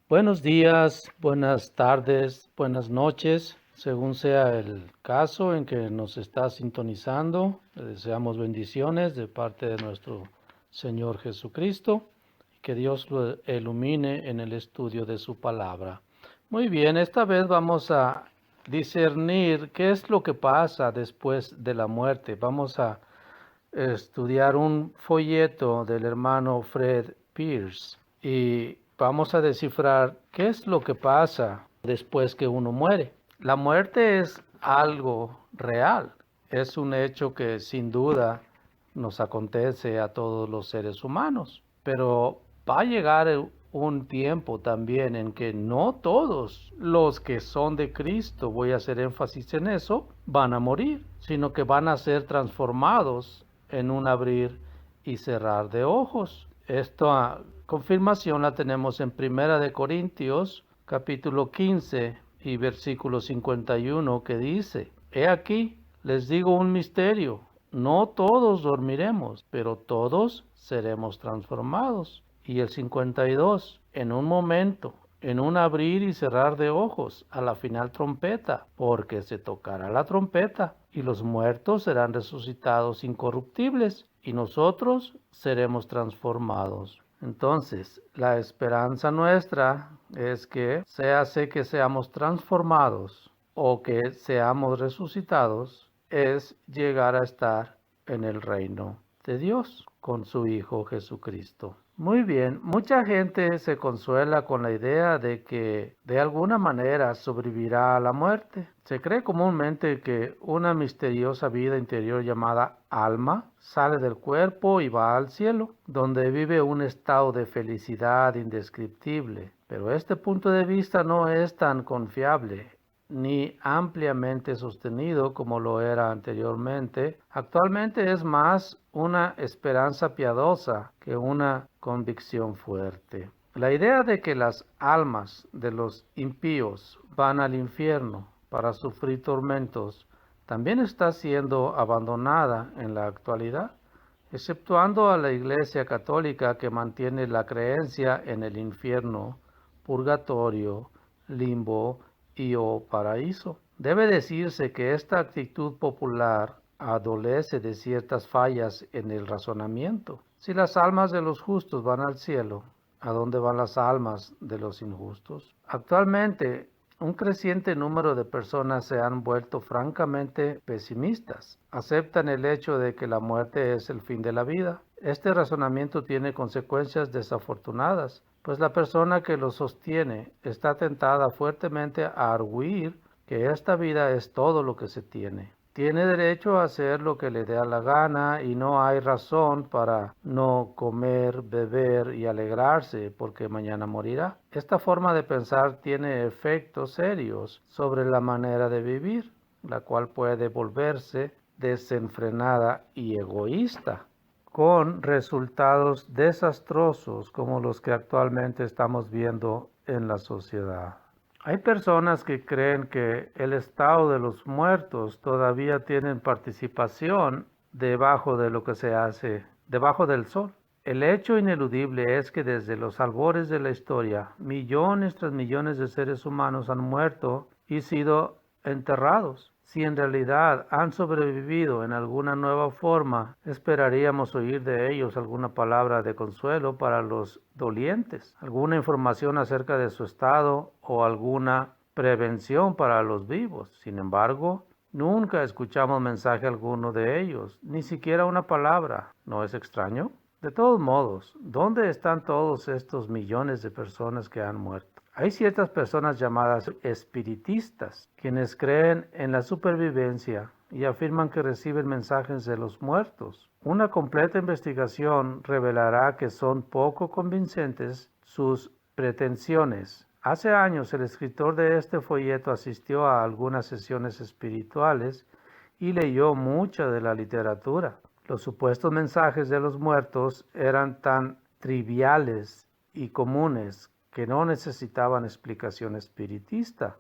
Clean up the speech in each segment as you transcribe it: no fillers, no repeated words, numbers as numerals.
Buenos días, buenas tardes, buenas noches, según sea el caso en que nos está sintonizando. Le deseamos bendiciones de parte de nuestro Señor Jesucristo y que Dios lo ilumine en el estudio de su palabra. Muy bien, esta vez vamos a discernir qué es lo que pasa después de la muerte. Vamos a estudiar un folleto del hermano Fred Pierce y vamos a descifrar qué es lo que pasa después que uno muere. La muerte es algo real, es un hecho que sin duda nos acontece a todos los seres humanos, pero va a llegar un tiempo también en que no todos los que son de Cristo, voy a hacer énfasis en eso, van a morir, sino que van a ser transformados en un abrir y cerrar de ojos. Esta confirmación la tenemos en Primera de Corintios, capítulo 15 y versículo 51, que dice: He aquí, les digo un misterio, no todos dormiremos, pero todos seremos transformados. Y el 52, en un momento, en un abrir y cerrar de ojos, a la final trompeta, porque se tocará la trompeta, y los muertos serán resucitados incorruptibles, y nosotros seremos transformados. Entonces, la esperanza nuestra es que, sea que seamos transformados o que seamos resucitados, es llegar a estar en el reino de Dios con su Hijo Jesucristo. Muy bien, mucha gente se consuela con la idea de que de alguna manera sobrevivirá a la muerte. Se cree comúnmente que una misteriosa vida interior llamada alma sale del cuerpo y va al cielo, donde vive un estado de felicidad indescriptible. Pero este punto de vista no es tan confiable ni ampliamente sostenido como lo era anteriormente. Actualmente es más una esperanza piadosa que una convicción fuerte. La idea de que las almas de los impíos van al infierno para sufrir tormentos también está siendo abandonada en la actualidad, exceptuando a la Iglesia Católica, que mantiene la creencia en el infierno, purgatorio, limbo y o paraíso. Debe decirse que esta actitud popular adolece de ciertas fallas en el razonamiento. Si las almas de los justos van al cielo, ¿a dónde van las almas de los injustos? Actualmente, un creciente número de personas se han vuelto francamente pesimistas. Aceptan el hecho de que la muerte es el fin de la vida. Este razonamiento tiene consecuencias desafortunadas, pues la persona que lo sostiene está tentada fuertemente a arguir que esta vida es todo lo que se tiene. Tiene derecho a hacer lo que le dé la gana y no hay razón para no comer, beber y alegrarse porque mañana morirá. Esta forma de pensar tiene efectos serios sobre la manera de vivir, la cual puede volverse desenfrenada y egoísta, con resultados desastrosos como los que actualmente estamos viendo en la sociedad. Hay personas que creen que el estado de los muertos todavía tienen participación debajo de lo que se hace debajo del sol. El hecho ineludible es que desde los albores de la historia, millones tras millones de seres humanos han muerto y sido enterrados. Si en realidad han sobrevivido en alguna nueva forma, esperaríamos oír de ellos alguna palabra de consuelo para los dolientes, alguna información acerca de su estado o alguna prevención para los vivos. Sin embargo, nunca escuchamos mensaje alguno de ellos, ni siquiera una palabra. ¿No es extraño? De todos modos, ¿dónde están todos estos millones de personas que han muerto? Hay ciertas personas llamadas espiritistas, quienes creen en la supervivencia y afirman que reciben mensajes de los muertos. Una completa investigación revelará que son poco convincentes sus pretensiones. Hace años el escritor de este folleto asistió a algunas sesiones espirituales y leyó mucha de la literatura. Los supuestos mensajes de los muertos eran tan triviales y comunes que no necesitaban explicación espiritista.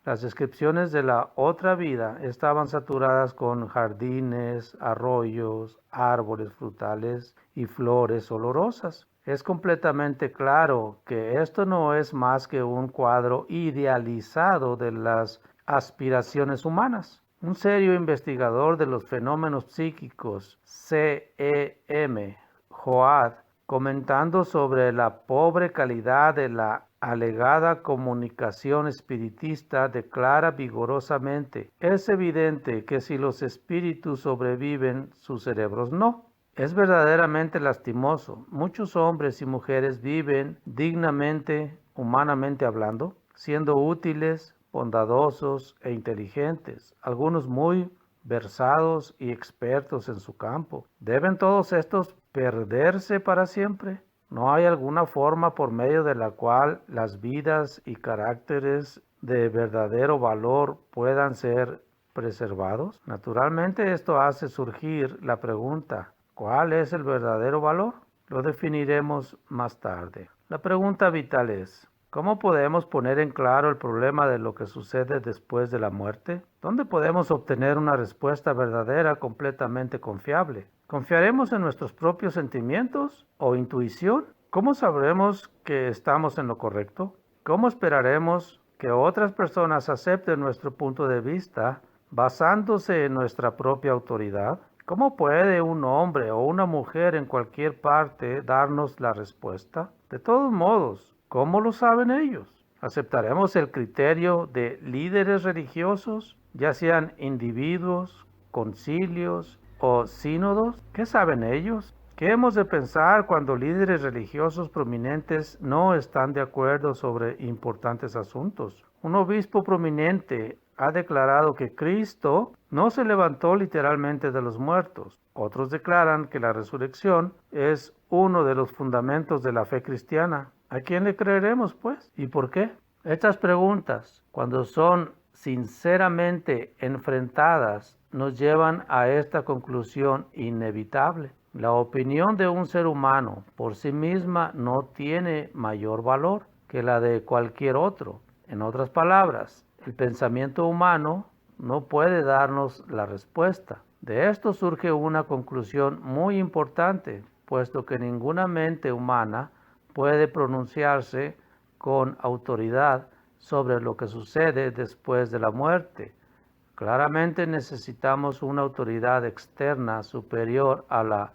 Las descripciones de la otra vida estaban saturadas con jardines, arroyos, árboles frutales y flores olorosas. es completamente claro que esto no es más que un cuadro idealizado de las aspiraciones humanas. Un serio investigador de los fenómenos psíquicos, C.E.M. Joad, comentando sobre la pobre calidad de la alegada comunicación espiritista, declara vigorosamente: es evidente que si los espíritus sobreviven, sus cerebros no. Es verdaderamente lastimoso. Muchos hombres y mujeres viven dignamente, humanamente hablando, siendo útiles, bondadosos e inteligentes, algunos muy versados y expertos en su campo. ¿Deben todos estos perderse para siempre? ¿No hay alguna forma por medio de la cual las vidas y caracteres de verdadero valor puedan ser preservados? Naturalmente, esto hace surgir la pregunta: ¿cuál es el verdadero valor? Lo definiremos más tarde. La pregunta vital es: ¿cómo podemos poner en claro el problema de lo que sucede después de la muerte? ¿Dónde podemos obtener una respuesta verdadera, completamente confiable? ¿Confiaremos en nuestros propios sentimientos o intuición? ¿Cómo sabremos que estamos en lo correcto? ¿Cómo esperaremos que otras personas acepten nuestro punto de vista basándose en nuestra propia autoridad? ¿Cómo puede un hombre o una mujer en cualquier parte darnos la respuesta? De todos modos, ¿cómo lo saben ellos? ¿Aceptaremos el criterio de líderes religiosos, ya sean individuos, concilios o sínodos? ¿Qué saben ellos? ¿Qué hemos de pensar cuando líderes religiosos prominentes no están de acuerdo sobre importantes asuntos? Un obispo prominente ha declarado que Cristo no se levantó literalmente de los muertos. Otros declaran que la resurrección es uno de los fundamentos de la fe cristiana. ¿A quién le creeremos, pues? ¿Y por qué? Estas preguntas, cuando son sinceramente enfrentadas, nos llevan a esta conclusión inevitable. La opinión de un ser humano por sí misma no tiene mayor valor que la de cualquier otro. En otras palabras, el pensamiento humano no puede darnos la respuesta. De esto surge una conclusión muy importante, puesto que ninguna mente humana puede pronunciarse con autoridad sobre lo que sucede después de la muerte. Claramente necesitamos una autoridad externa superior a la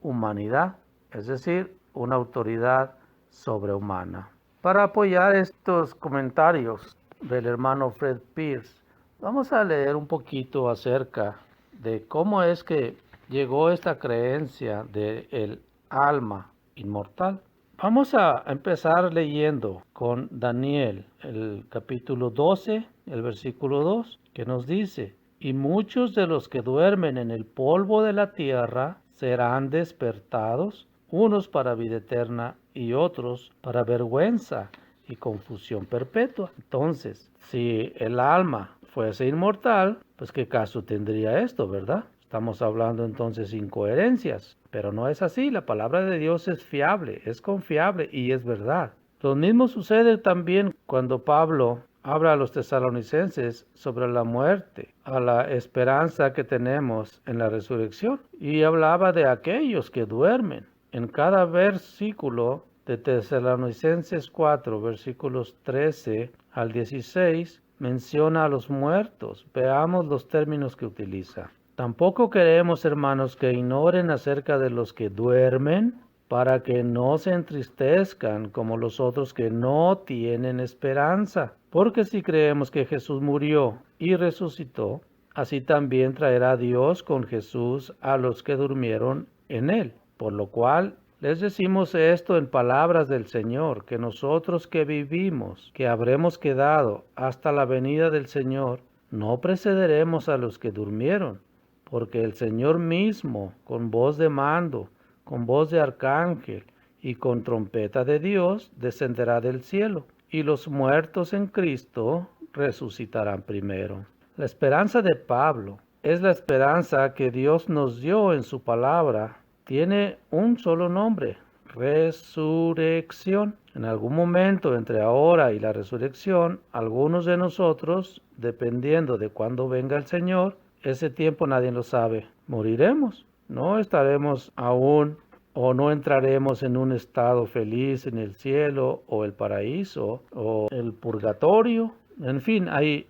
humanidad, es decir, una autoridad sobrehumana. Para apoyar estos comentarios del hermano Fred Pierce, vamos a leer un poquito acerca de cómo es que llegó esta creencia del alma inmortal. Vamos a empezar leyendo con Daniel, el capítulo 12, el versículo 2, que nos dice: y muchos de los que duermen en el polvo de la tierra serán despertados, unos para vida eterna y otros para vergüenza y confusión perpetua. Entonces, si el alma fuese inmortal, pues qué caso tendría esto, ¿verdad? Estamos hablando entonces de incoherencias, pero no es así. La palabra de Dios es fiable, es confiable y es verdad. Lo mismo sucede también cuando Pablo habla a los tesalonicenses sobre la muerte, a la esperanza que tenemos en la resurrección, y hablaba de aquellos que duermen. En cada versículo de Tesalonicenses 4, versículos 13 al 16, menciona a los muertos. Veamos los términos que utiliza. Tampoco queremos, hermanos, que ignoren acerca de los que duermen, para que no se entristezcan como los otros que no tienen esperanza. Porque si creemos que Jesús murió y resucitó, así también traerá Dios con Jesús a los que durmieron en él. Por lo cual les decimos esto en palabras del Señor, que nosotros que vivimos, que habremos quedado hasta la venida del Señor, no precederemos a los que durmieron, porque el Señor mismo, con voz de mando, con voz de arcángel y con trompeta de Dios, descenderá del cielo, y los muertos en Cristo resucitarán primero. La esperanza de Pablo es la esperanza que Dios nos dio en su palabra. Tiene un solo nombre: resurrección. En algún momento entre ahora y la resurrección, algunos de nosotros, dependiendo de cuándo venga el Señor, ese tiempo nadie lo sabe, moriremos. No estaremos aún o no entraremos en un estado feliz en el cielo o el paraíso o el purgatorio. En fin, hay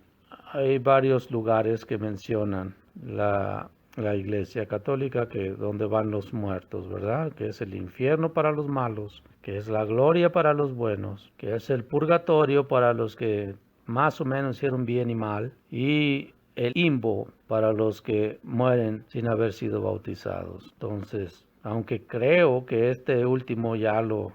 varios lugares que mencionan la Iglesia Católica, que donde van los muertos, ¿verdad? Que es el infierno para los malos, que es la gloria para los buenos, que es el purgatorio para los que más o menos hicieron bien y mal, y el limbo para los que mueren sin haber sido bautizados. Entonces, aunque creo que este último ya lo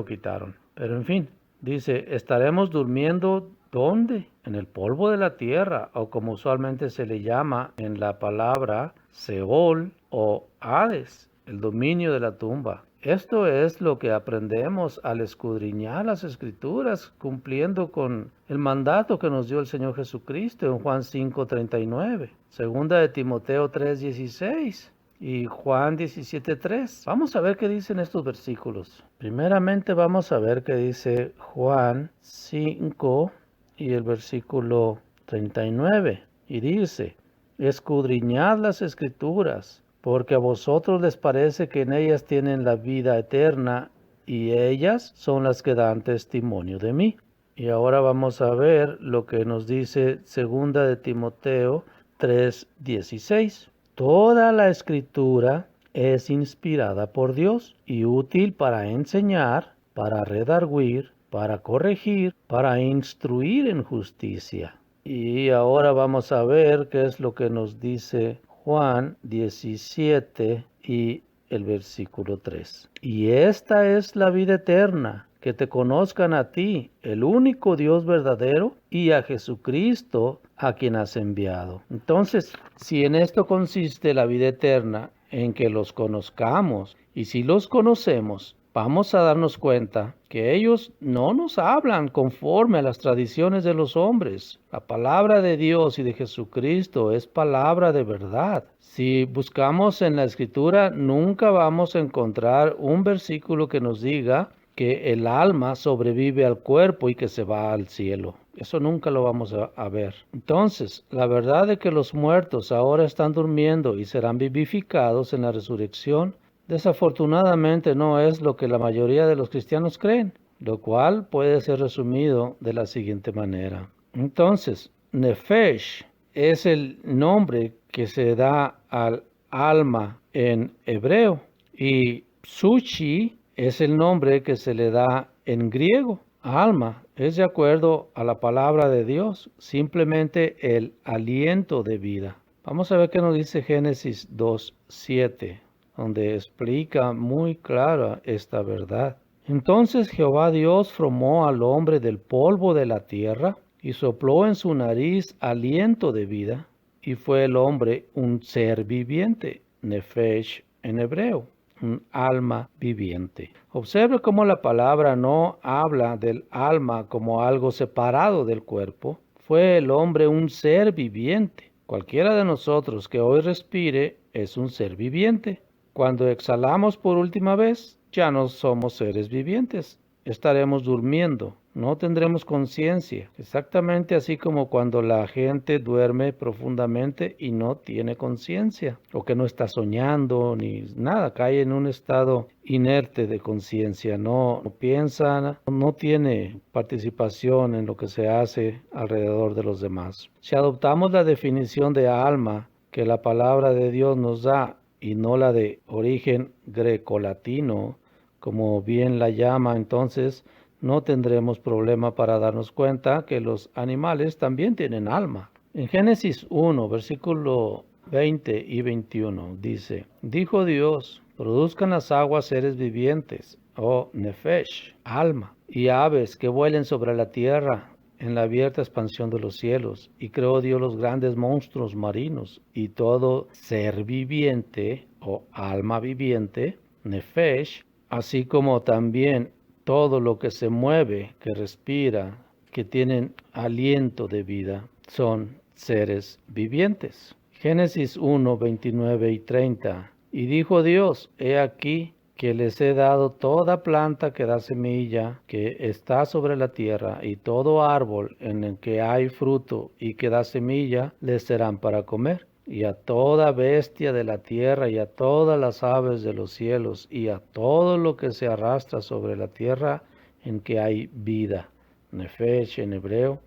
quitaron. Pero en fin, dice, estaremos durmiendo ¿dónde? En el polvo de la tierra, o como usualmente se le llama en la palabra Seol o Hades, el dominio de la tumba. Esto es lo que aprendemos al escudriñar las Escrituras, cumpliendo con el mandato que nos dio el Señor Jesucristo en Juan 5:39, segunda de Timoteo 3:16 y Juan 17:3. Vamos a ver qué dicen estos versículos. Primeramente vamos a ver qué dice Juan 5 y el versículo 39. Y dice, escudriñad las Escrituras, porque a vosotros les parece que en ellas tienen la vida eterna, y ellas son las que dan testimonio de mí. Y ahora vamos a ver lo que nos dice segunda de Timoteo 3:16. Toda la Escritura es inspirada por Dios y útil para enseñar, para redarguir, para corregir, para instruir en justicia. Y ahora vamos a ver qué es lo que nos dice Juan 17 y el versículo 3. Y esta es la vida eterna, que te conozcan a ti, el único Dios verdadero, y a Jesucristo, a quien has enviado. Entonces, si en esto consiste la vida eterna, en que los conozcamos, y si los conocemos, vamos a darnos cuenta que ellos no nos hablan conforme a las tradiciones de los hombres. La palabra de Dios y de Jesucristo es palabra de verdad. Si buscamos en la Escritura, nunca vamos a encontrar un versículo que nos diga que el alma sobrevive al cuerpo y que se va al cielo. Eso nunca lo vamos a ver. Entonces, la verdad de que los muertos ahora están durmiendo y serán vivificados en la resurrección, desafortunadamente no es lo que la mayoría de los cristianos creen, lo cual puede ser resumido de la siguiente manera. Entonces, Nefesh es el nombre que se da al alma en hebreo y Sushi es el nombre que se le da en griego. Alma es de acuerdo a la palabra de Dios, simplemente el aliento de vida. Vamos a ver qué nos dice Génesis 2:7, donde explica muy clara esta verdad. Entonces Jehová Dios formó al hombre del polvo de la tierra y sopló en su nariz aliento de vida, y fue el hombre un ser viviente, nefesh en hebreo, un alma viviente. Observe cómo la palabra no habla del alma como algo separado del cuerpo. Fue el hombre un ser viviente. Cualquiera de nosotros que hoy respire es un ser viviente. Cuando exhalamos por última vez, ya no somos seres vivientes. Estaremos durmiendo. No tendremos conciencia. Exactamente así como cuando la gente duerme profundamente y no tiene conciencia. O que no está soñando ni nada. Cae en un estado inerte de conciencia. No piensa, no tiene participación en lo que se hace alrededor de los demás. Si adoptamos la definición de alma que la palabra de Dios nos da y no la de origen grecolatino, como bien la llama, entonces no tendremos problema para darnos cuenta que los animales también tienen alma. En Génesis 1, versículo 20 y 21 dice, dijo Dios, produzcan las aguas seres vivientes, o nefesh, alma, y aves que vuelen sobre la tierra en la abierta expansión de los cielos. Y creó Dios los grandes monstruos marinos y todo ser viviente, o alma viviente, nefesh, así como también todo lo que se mueve, que respira, que tienen aliento de vida, son seres vivientes. Génesis 1, 29 y 30. Y dijo Dios, he aquí que les he dado toda planta que da semilla, que está sobre la tierra, y todo árbol en el que hay fruto y que da semilla, les serán para comer. y a toda bestia de la tierra, y a todas las aves de los cielos, y a todo lo que se arrastra sobre la tierra en que hay vida. Nefesh en hebreo.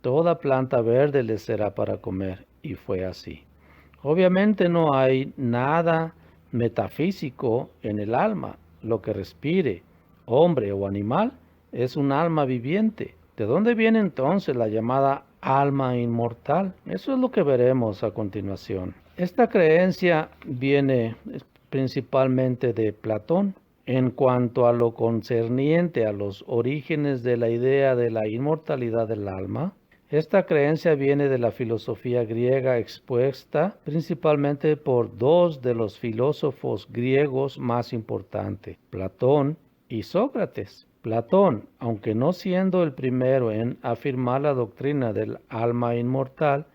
Toda planta verde les será para comer. Y fue así. Obviamente no hay nada metafísico en el alma. Lo que respire, hombre o animal, es un alma viviente. ¿De dónde viene entonces la llamada alma inmortal? Eso es lo que veremos a continuación. Esta creencia viene principalmente de Platón. En cuanto a lo concerniente a los orígenes de la idea de la inmortalidad del alma, esta creencia viene de la filosofía griega expuesta principalmente por dos de los filósofos griegos más importantes, Platón y Sócrates. Platón, aunque no siendo el primero en afirmar la doctrina del alma inmortal,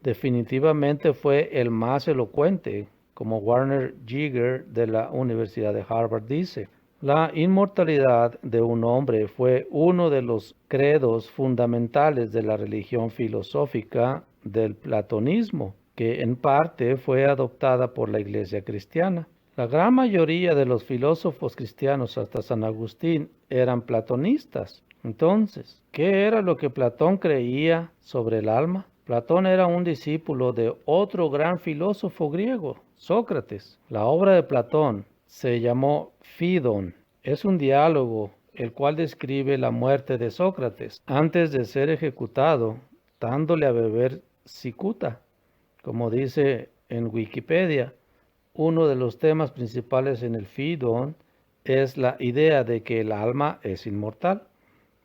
definitivamente fue el más elocuente, como Werner Jaeger de la Universidad de Harvard dice. La inmortalidad de un hombre fue uno de los credos fundamentales de la religión filosófica del platonismo, que en parte fue adoptada por la Iglesia cristiana. La gran mayoría de los filósofos cristianos hasta San Agustín eran platonistas. Entonces, ¿qué era lo que Platón creía sobre el alma? Platón era un discípulo de otro gran filósofo griego, Sócrates. La obra de Platón se llamó Fidón. Es un diálogo el cual describe la muerte de Sócrates antes de ser ejecutado, dándole a beber cicuta. Como dice en Wikipedia, uno de los temas principales en el Fidón es la idea de que el alma es inmortal.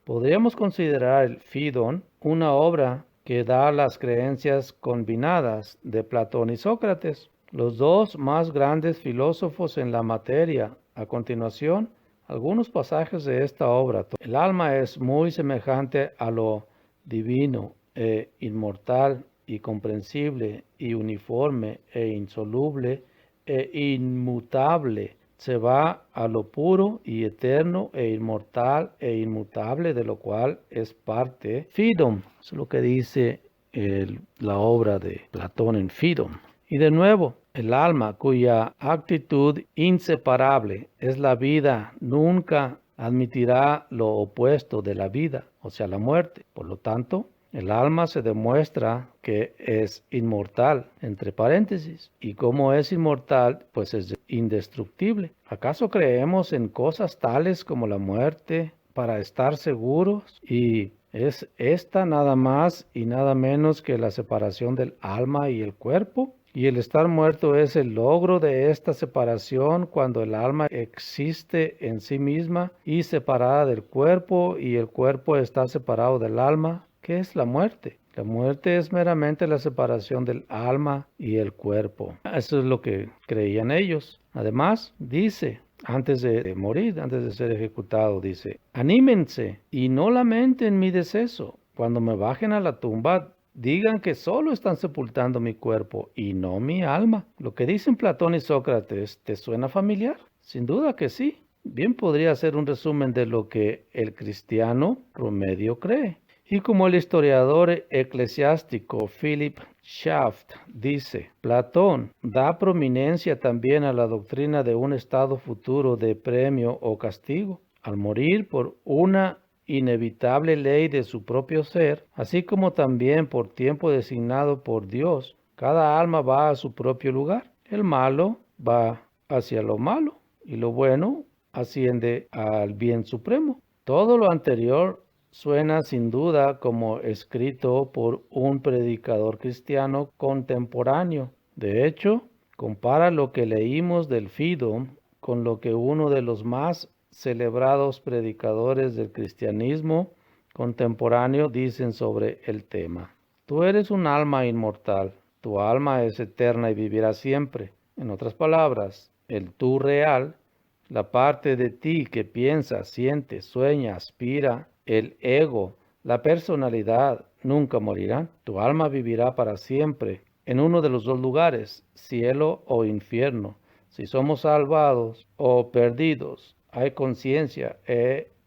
Podríamos considerar el Fidón una obra que da las creencias combinadas de Platón y Sócrates, los dos más grandes filósofos en la materia. A continuación, algunos pasajes de esta obra. El alma es muy semejante a lo divino e inmortal y comprensible y uniforme e insoluble e inmutable. Se va a lo puro y eterno e inmortal e inmutable, de lo cual es parte. Fidom, es lo que dice la obra de Platón en Fidom. Y de nuevo, el alma cuya actitud inseparable es la vida nunca admitirá lo opuesto de la vida, o sea, la muerte. Por lo tanto, el alma se demuestra que es inmortal, entre paréntesis. Y como es inmortal, pues es indestructible. ¿Acaso creemos en cosas tales como la muerte para estar seguros? Y es esta nada más y nada menos que la separación del alma y el cuerpo. Y el estar muerto es el logro de esta separación cuando el alma existe en sí misma y separada del cuerpo y el cuerpo está separado del alma. ¿Qué es la muerte? La muerte es meramente la separación del alma y el cuerpo. Eso es lo que creían ellos. Además, dice, antes de morir, antes de ser ejecutado, dice, anímense y no lamenten mi deceso. Cuando me bajen a la tumba, digan que solo están sepultando mi cuerpo y no mi alma. Lo que dicen Platón y Sócrates, ¿te suena familiar? Sin duda que sí. Bien podría ser un resumen de lo que el cristiano promedio cree. Y como el historiador eclesiástico Philip Schaff dice, Platón da prominencia también a la doctrina de un estado futuro de premio o castigo. Al morir por una inevitable ley de su propio ser, así como también por tiempo designado por Dios, cada alma va a su propio lugar. El malo va hacia lo malo y lo bueno asciende al bien supremo. Todo lo anterior suena sin duda como escrito por un predicador cristiano contemporáneo. De hecho, compara lo que leímos del Fidom con lo que uno de los más celebrados predicadores del cristianismo contemporáneo dicen sobre el tema. Tú eres un alma inmortal, tu alma es eterna y vivirá siempre. En otras palabras, el tú real, la parte de ti que piensa, siente, sueña, aspira, el ego, la personalidad, nunca morirán. Tu alma vivirá para siempre en uno de los dos lugares, cielo o infierno. Si somos salvados o perdidos, hay conciencia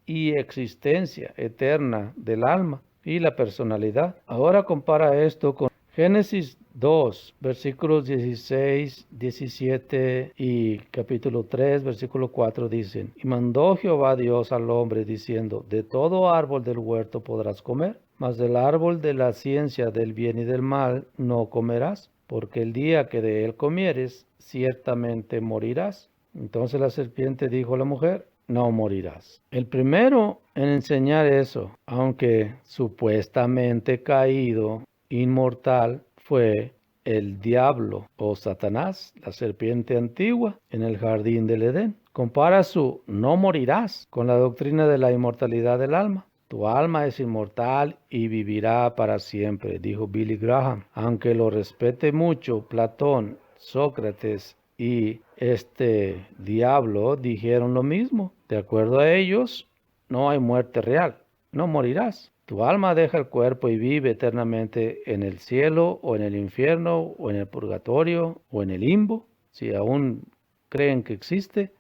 y existencia eterna del alma y la personalidad. Ahora compara esto con Génesis 2, versículos 16, 17 y capítulo 3, versículo 4 dicen, y mandó Jehová Dios al hombre diciendo, de todo árbol del huerto podrás comer, mas del árbol de la ciencia del bien y del mal no comerás, porque el día que de él comieres, ciertamente morirás. Entonces la serpiente dijo a la mujer, no morirás. El primero en enseñar eso, aunque supuestamente caído, inmortal, fue el diablo o Satanás, la serpiente antigua, en el jardín del Edén. Compara su no morirás con la doctrina de la inmortalidad del alma. Tu alma es inmortal y vivirá para siempre, dijo Billy Graham. Aunque lo respete mucho Platón, Sócrates y este diablo dijeron lo mismo. De acuerdo a ellos, no hay muerte real, no morirás. Tu alma deja el cuerpo y vive eternamente en el cielo o en el infierno o en el purgatorio o en el limbo, si aún creen que existe,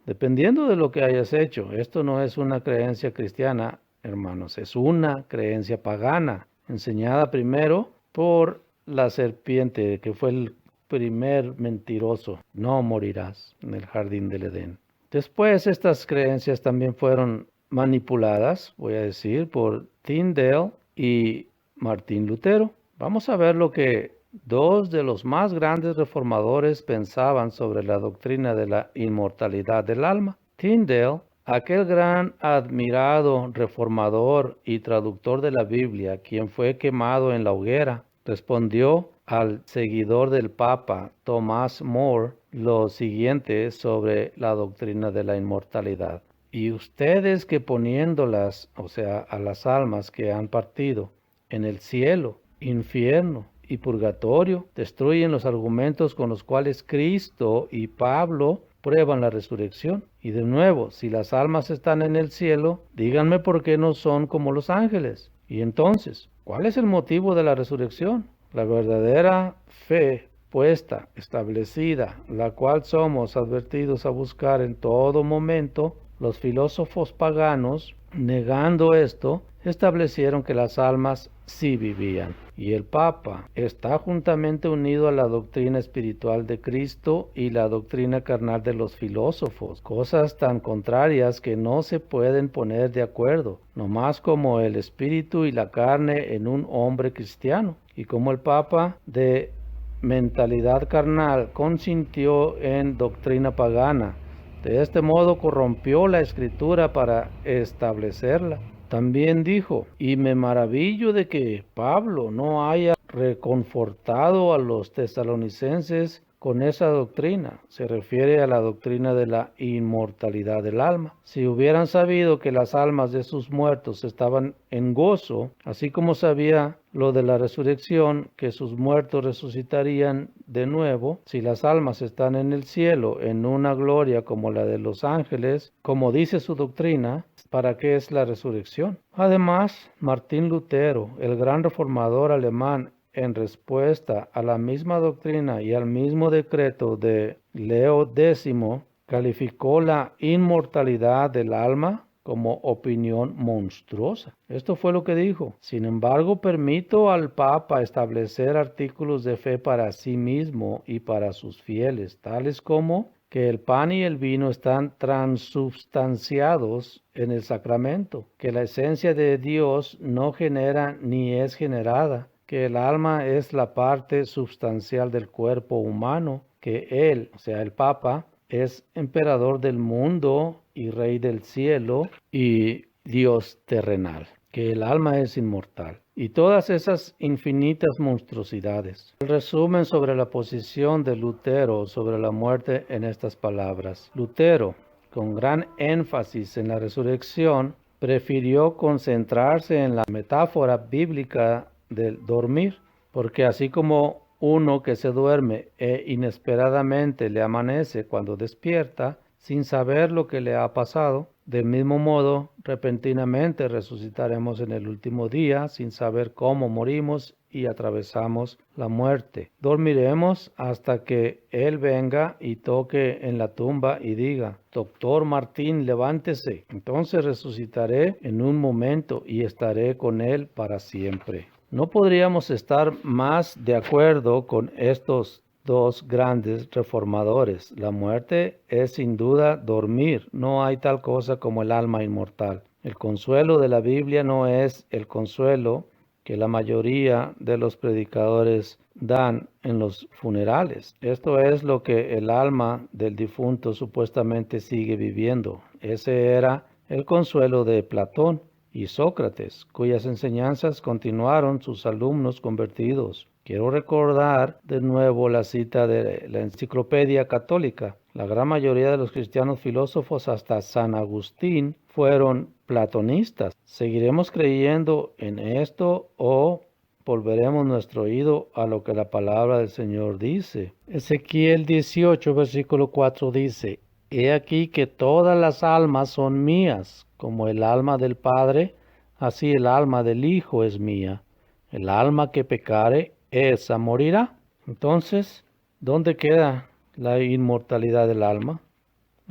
dependiendo de lo que hayas hecho. Esto no es una creencia cristiana, hermanos, es una creencia pagana, enseñada primero por la serpiente, que fue el primer mentiroso. No morirás en el jardín del Edén. Después estas creencias también fueron manipuladas, voy a decir, por Tyndale y Martín Lutero. Vamos a ver lo que dos de los más grandes reformadores pensaban sobre la doctrina de la inmortalidad del alma. Tyndale, aquel gran admirado reformador y traductor de la Biblia, quien fue quemado en la hoguera, respondió al seguidor del Papa Thomas More lo siguiente sobre la doctrina de la inmortalidad. Y ustedes que poniéndolas, o sea, a las almas que han partido en el cielo, infierno y purgatorio, destruyen los argumentos con los cuales Cristo y Pablo prueban la resurrección. Y de nuevo, si las almas están en el cielo, díganme por qué no son como los ángeles. Y entonces, ¿cuál es el motivo de la resurrección? La verdadera fe puesta, establecida, la cual somos advertidos a buscar en todo momento. Los filósofos paganos, negando esto, establecieron que las almas sí vivían. Y el Papa está juntamente unido a la doctrina espiritual de Cristo y la doctrina carnal de los filósofos, cosas tan contrarias que no se pueden poner de acuerdo, no más como el espíritu y la carne en un hombre cristiano. Y como el Papa de mentalidad carnal consintió en doctrina pagana, de este modo corrompió la escritura para establecerla. También dijo, y me maravillo de que Pablo no haya reconfortado a los tesalonicenses con esa doctrina. Se refiere a la doctrina de la inmortalidad del alma. Si hubieran sabido que las almas de sus muertos estaban en gozo, así como sabía lo de la resurrección, que sus muertos resucitarían de nuevo, si las almas están en el cielo en una gloria como la de los ángeles, como dice su doctrina, ¿para qué es la resurrección? Además, Martín Lutero, el gran reformador alemán, en respuesta a la misma doctrina y al mismo decreto de Leo X, calificó la inmortalidad del alma como opinión monstruosa. Esto fue lo que dijo. Sin embargo, permito al Papa establecer artículos de fe para sí mismo y para sus fieles, tales como que el pan y el vino están transubstanciados en el sacramento, que la esencia de Dios no genera ni es generada, que el alma es la parte substancial del cuerpo humano, que él, o sea, el Papa, es emperador del mundo y rey del cielo y Dios terrenal, que el alma es inmortal. Y todas esas infinitas monstruosidades. El resumen sobre la posición de Lutero sobre la muerte en estas palabras. Lutero, con gran énfasis en la resurrección, prefirió concentrarse en la metáfora bíblica del dormir, porque así como uno que se duerme e inesperadamente le amanece cuando despierta, sin saber lo que le ha pasado, del mismo modo, repentinamente resucitaremos en el último día, sin saber cómo morimos y atravesamos la muerte. Dormiremos hasta que Él venga y toque en la tumba y diga, Doctor Martín, levántese. Entonces resucitaré en un momento y estaré con Él para siempre. No podríamos estar más de acuerdo con estos dos grandes reformadores. La muerte es sin duda dormir. No hay tal cosa como el alma inmortal. El consuelo de la Biblia no es el consuelo que la mayoría de los predicadores dan en los funerales. Esto es lo que el alma del difunto supuestamente sigue viviendo. Ese era el consuelo de Platón y Sócrates, cuyas enseñanzas continuaron sus alumnos convertidos. Quiero recordar de nuevo la cita de la Enciclopedia Católica. La gran mayoría de los cristianos filósofos, hasta San Agustín, fueron platonistas. ¿Seguiremos creyendo en esto o volveremos nuestro oído a lo que la palabra del Señor dice? Ezequiel 18, versículo 4 dice: He aquí que todas las almas son mías, como el alma del Padre, así el alma del Hijo es mía. El alma que pecare, esa morirá. Entonces, ¿dónde queda la inmortalidad del alma?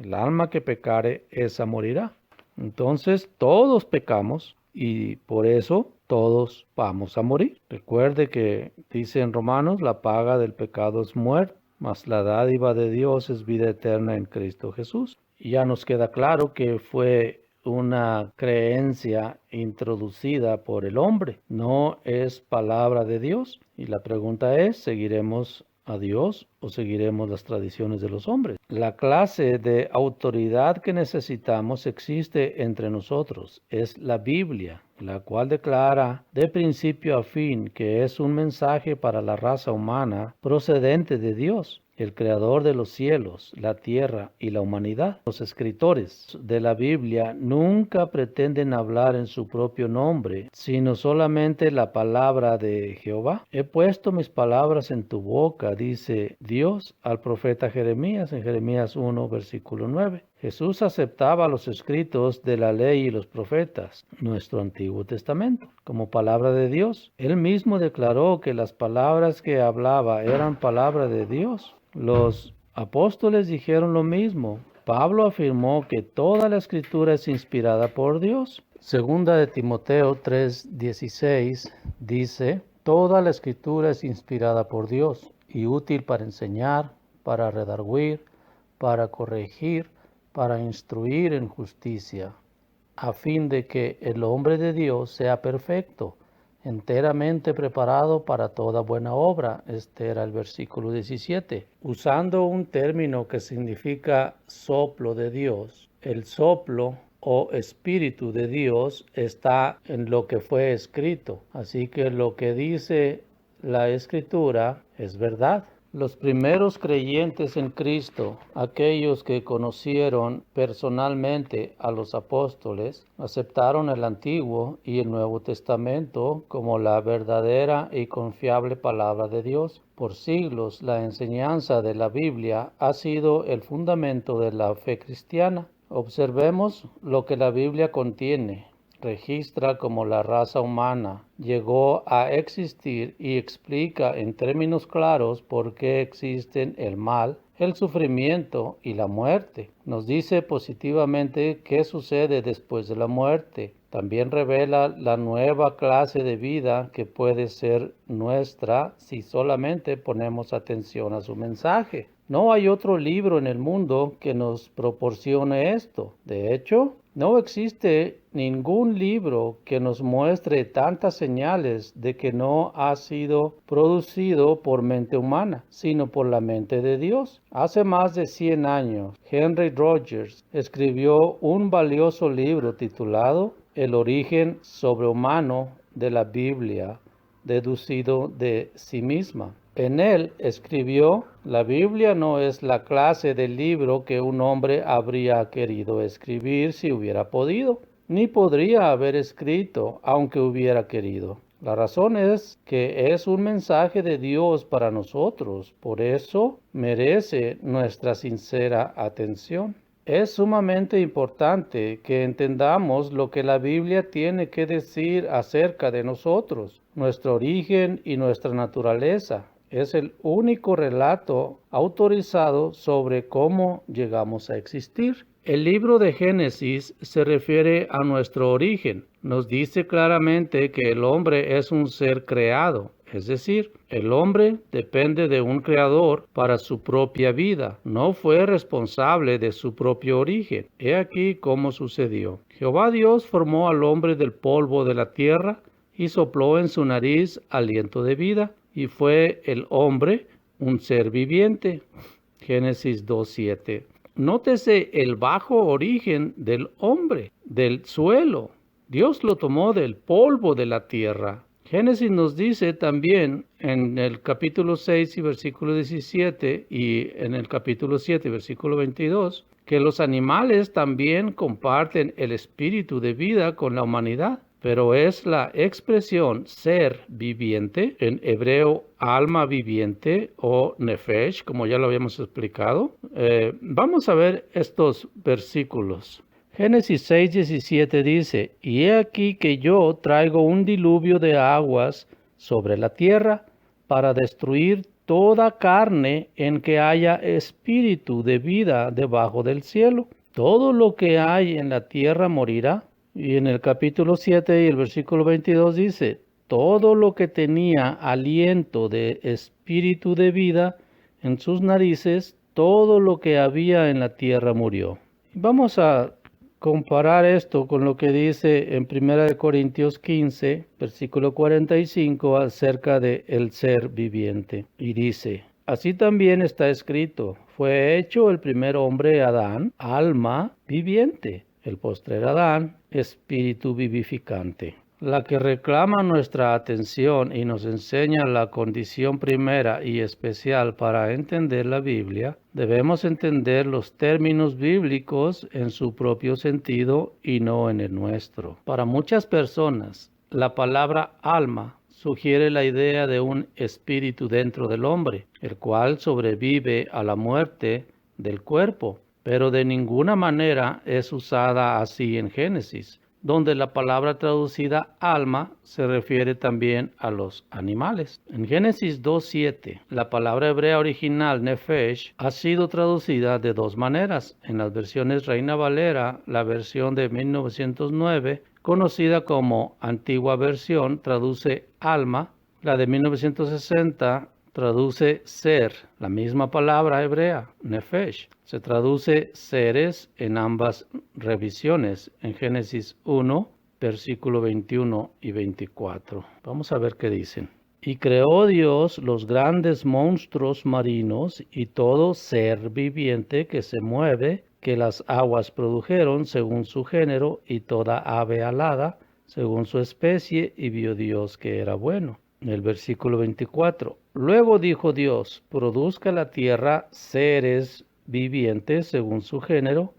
El alma que pecare, esa morirá. Entonces, todos pecamos y por eso todos vamos a morir. Recuerde que dice en Romanos, la paga del pecado es muerte, mas la dádiva de Dios es vida eterna en Cristo Jesús. Y ya nos queda claro que fue una creencia introducida por el hombre, no es palabra de Dios. Y la pregunta es, ¿seguiremos a Dios o seguiremos las tradiciones de los hombres? La clase de autoridad que necesitamos existe entre nosotros, es la Biblia, la cual declara de principio a fin que es un mensaje para la raza humana procedente de Dios, el creador de los cielos, la tierra y la humanidad. Los escritores de la Biblia nunca pretenden hablar en su propio nombre, sino solamente la palabra de Jehová. He puesto mis palabras en tu boca, dice Dios al profeta Jeremías en Jeremías 1, versículo 9. Jesús aceptaba los escritos de la ley y los profetas, nuestro Antiguo Testamento, como palabra de Dios. Él mismo declaró que las palabras que hablaba eran palabra de Dios. Los apóstoles dijeron lo mismo. Pablo afirmó que toda la escritura es inspirada por Dios. Segunda de Timoteo 3:16 dice: Toda la escritura es inspirada por Dios y útil para enseñar, para redarguir, para corregir, para instruir en justicia, a fin de que el hombre de Dios sea perfecto, enteramente preparado para toda buena obra. Este era el versículo 17. Usando un término que significa soplo de Dios, el soplo o espíritu de Dios está en lo que fue escrito. Así que lo que dice la escritura es verdad. Los primeros creyentes en Cristo, aquellos que conocieron personalmente a los apóstoles, aceptaron el Antiguo y el Nuevo Testamento como la verdadera y confiable palabra de Dios. Por siglos, la enseñanza de la Biblia ha sido el fundamento de la fe cristiana. Observemos lo que la Biblia contiene. Registra cómo la raza humana llegó a existir y explica en términos claros por qué existen el mal, el sufrimiento y la muerte. Nos dice positivamente qué sucede después de la muerte. También revela la nueva clase de vida que puede ser nuestra si solamente ponemos atención a su mensaje. No hay otro libro en el mundo que nos proporcione esto. De hecho, no existe ningún libro que nos muestre tantas señales de que no ha sido producido por mente humana, sino por la mente de Dios. Hace más de 100 años, Henry Rogers escribió un valioso libro titulado El origen sobrehumano de la Biblia, deducido de sí misma. En él escribió: la Biblia no es la clase de libro que un hombre habría querido escribir si hubiera podido, ni podría haber escrito aunque hubiera querido. La razón es que es un mensaje de Dios para nosotros, por eso merece nuestra sincera atención. Es sumamente importante que entendamos lo que la Biblia tiene que decir acerca de nosotros, nuestro origen y nuestra naturaleza. Es el único relato autorizado sobre cómo llegamos a existir. El libro de Génesis se refiere a nuestro origen. Nos dice claramente que el hombre es un ser creado, es decir, el hombre depende de un creador para su propia vida. No fue responsable de su propio origen. He aquí cómo sucedió. Jehová Dios formó al hombre del polvo de la tierra y sopló en su nariz aliento de vida, y fue el hombre un ser viviente. Génesis 2:7. Nótese el bajo origen del hombre, del suelo. Dios lo tomó del polvo de la tierra. Génesis nos dice también en el capítulo 6 y versículo 17 y en el capítulo 7 versículo 22 que los animales también comparten el espíritu de vida con la humanidad. Pero es la expresión ser viviente, en hebreo alma viviente o nefesh, como ya lo habíamos explicado. Vamos a ver estos versículos. Génesis 6:17 dice, y he aquí que yo traigo un diluvio de aguas sobre la tierra para destruir toda carne en que haya espíritu de vida debajo del cielo. Todo lo que hay en la tierra morirá. Y en el capítulo 7 y el versículo 22 dice, todo lo que tenía aliento de espíritu de vida en sus narices, todo lo que había en la tierra murió. Vamos a comparar esto con lo que dice en 1 Corintios 15, versículo 45, acerca de el ser viviente. Y dice, así también está escrito, fue hecho el primer hombre Adán, alma viviente. El postrer Adán, espíritu vivificante. La que reclama nuestra atención y nos enseña la condición primera y especial para entender la Biblia, debemos entender los términos bíblicos en su propio sentido y no en el nuestro. Para muchas personas, la palabra alma sugiere la idea de un espíritu dentro del hombre, el cual sobrevive a la muerte del cuerpo. Pero de ninguna manera es usada así en Génesis, donde la palabra traducida alma se refiere también a los animales. En Génesis 2:7, la palabra hebrea original nefesh ha sido traducida de dos maneras. En las versiones Reina Valera, la versión de 1909, conocida como Antigua Versión, traduce alma. La de 1960 traduce ser, la misma palabra hebrea, nefesh. Se traduce seres en ambas revisiones, en Génesis 1, versículo 21 y 24. Vamos a ver qué dicen. Y creó Dios los grandes monstruos marinos y todo ser viviente que se mueve, que las aguas produjeron según su género, y toda ave alada según su especie, y vio Dios que era bueno. En el versículo 24, luego dijo Dios, produzca la tierra seres vivientes según su género,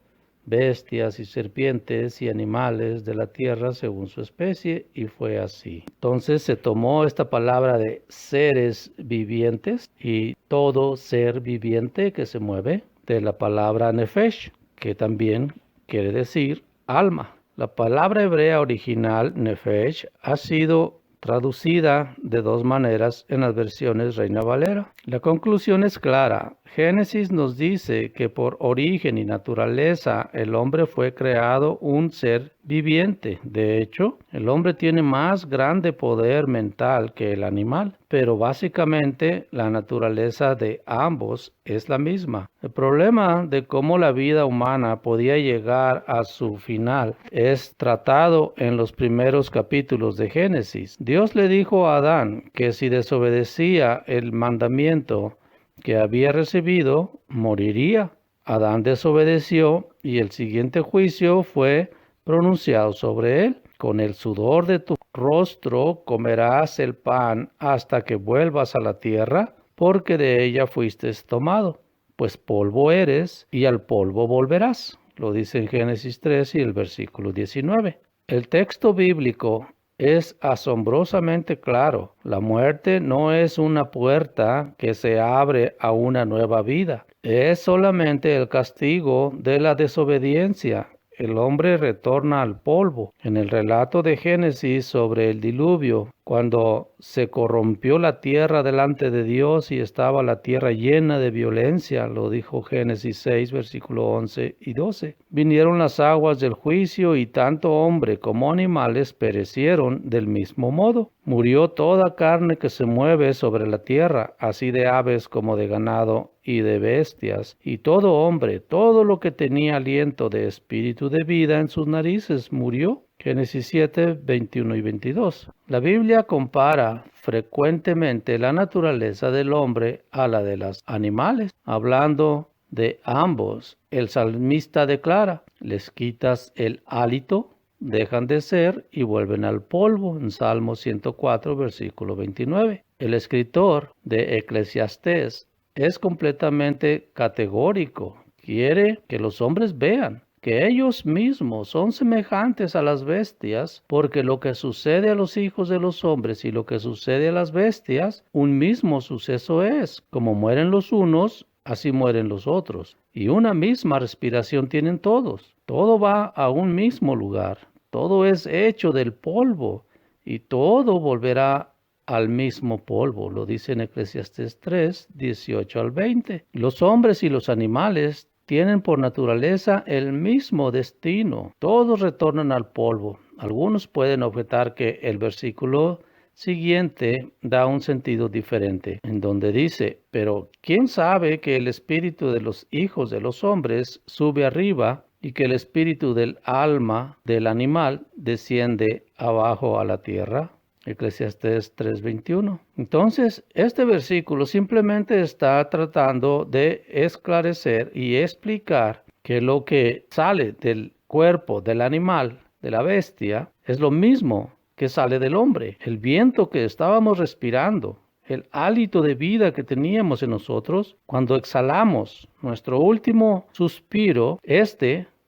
bestias y serpientes y animales de la tierra según su especie, y fue así. Entonces se tomó esta palabra de seres vivientes y todo ser viviente que se mueve de la palabra nefesh, que también quiere decir alma. La palabra hebrea original nefesh ha sido traducida de dos maneras en las versiones Reina Valera. La conclusión es clara. Génesis nos dice que por origen y naturaleza el hombre fue creado un ser viviente. De hecho, el hombre tiene más grande poder mental que el animal, pero básicamente la naturaleza de ambos es la misma. El problema de cómo la vida humana podía llegar a su final es tratado en los primeros capítulos de Génesis. Dios le dijo a Adán que si desobedecía el mandamiento que había recibido, moriría. Adán desobedeció y el siguiente juicio fue pronunciado sobre él. Con el sudor de tu rostro comerás el pan hasta que vuelvas a la tierra, porque de ella fuiste tomado, pues polvo eres y al polvo volverás. Lo dice en Génesis 3 y el versículo 19. El texto bíblico es asombrosamente claro. La muerte no es una puerta que se abre a una nueva vida. Es solamente el castigo de la desobediencia. El hombre retorna al polvo. En el relato de Génesis sobre el diluvio, cuando se corrompió la tierra delante de Dios y estaba la tierra llena de violencia, lo dijo Génesis 6, versículo 11 y 12. Vinieron las aguas del juicio y tanto hombre como animales perecieron del mismo modo. Murió toda carne que se mueve sobre la tierra, así de aves como de ganado y de bestias, y todo hombre, todo lo que tenía aliento de espíritu de vida en sus narices, murió. Génesis 7, 21 y 22. La Biblia compara frecuentemente la naturaleza del hombre a la de los animales. Hablando de ambos, el salmista declara: les quitas el hálito, dejan de ser y vuelven al polvo, en Salmo 104, versículo 29. El escritor de Eclesiastés es completamente categórico. Quiere que los hombres vean que ellos mismos son semejantes a las bestias, porque lo que sucede a los hijos de los hombres y lo que sucede a las bestias, un mismo suceso es. Como mueren los unos, así mueren los otros. Y una misma respiración tienen todos. Todo va a un mismo lugar. Todo es hecho del polvo y todo volverá al mismo polvo. Lo dice en Eclesiastés 3, 18 al 20. Los hombres y los animales tienen por naturaleza el mismo destino. Todos retornan al polvo. Algunos pueden objetar que el versículo siguiente da un sentido diferente, en donde dice: pero ¿quién sabe que el espíritu de los hijos de los hombres sube arriba y que el espíritu del alma del animal desciende abajo a la tierra? Eclesiastés 3:21. Entonces, este versículo simplemente está tratando de esclarecer y explicar que lo que sale del cuerpo del animal, de la bestia, es lo mismo que sale del hombre. El viento que estábamos respirando, el hálito de vida que teníamos en nosotros, cuando exhalamos nuestro último suspiro,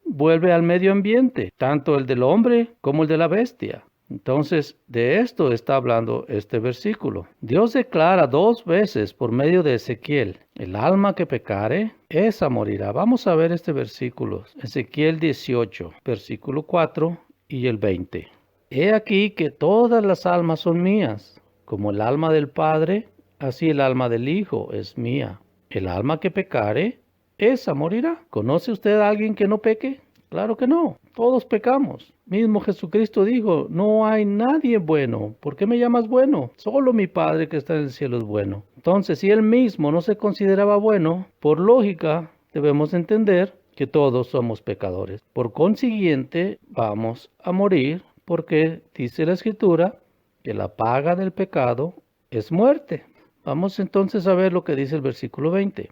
vuelve al medio ambiente, tanto el del hombre como el de la bestia. Entonces, de esto está hablando este versículo. Dios declara 2 veces por medio de Ezequiel: el alma que pecare, esa morirá. Vamos a ver este versículo. Ezequiel 18, versículo 4 y el 20. He aquí que todas las almas son mías. Como el alma del Padre, así el alma del Hijo es mía. El alma que pecare, esa morirá. ¿Conoce usted a alguien que no peque? Claro que no. Todos pecamos. Mismo Jesucristo dijo: no hay nadie bueno. ¿Por qué me llamas bueno? Solo mi Padre que está en el cielo es bueno. Entonces, si Él mismo no se consideraba bueno, por lógica debemos entender que todos somos pecadores. Por consiguiente, vamos a morir, porque dice la Escritura que la paga del pecado es muerte. Vamos entonces a ver lo que dice el versículo 20.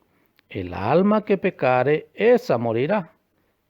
El alma que pecare, esa morirá.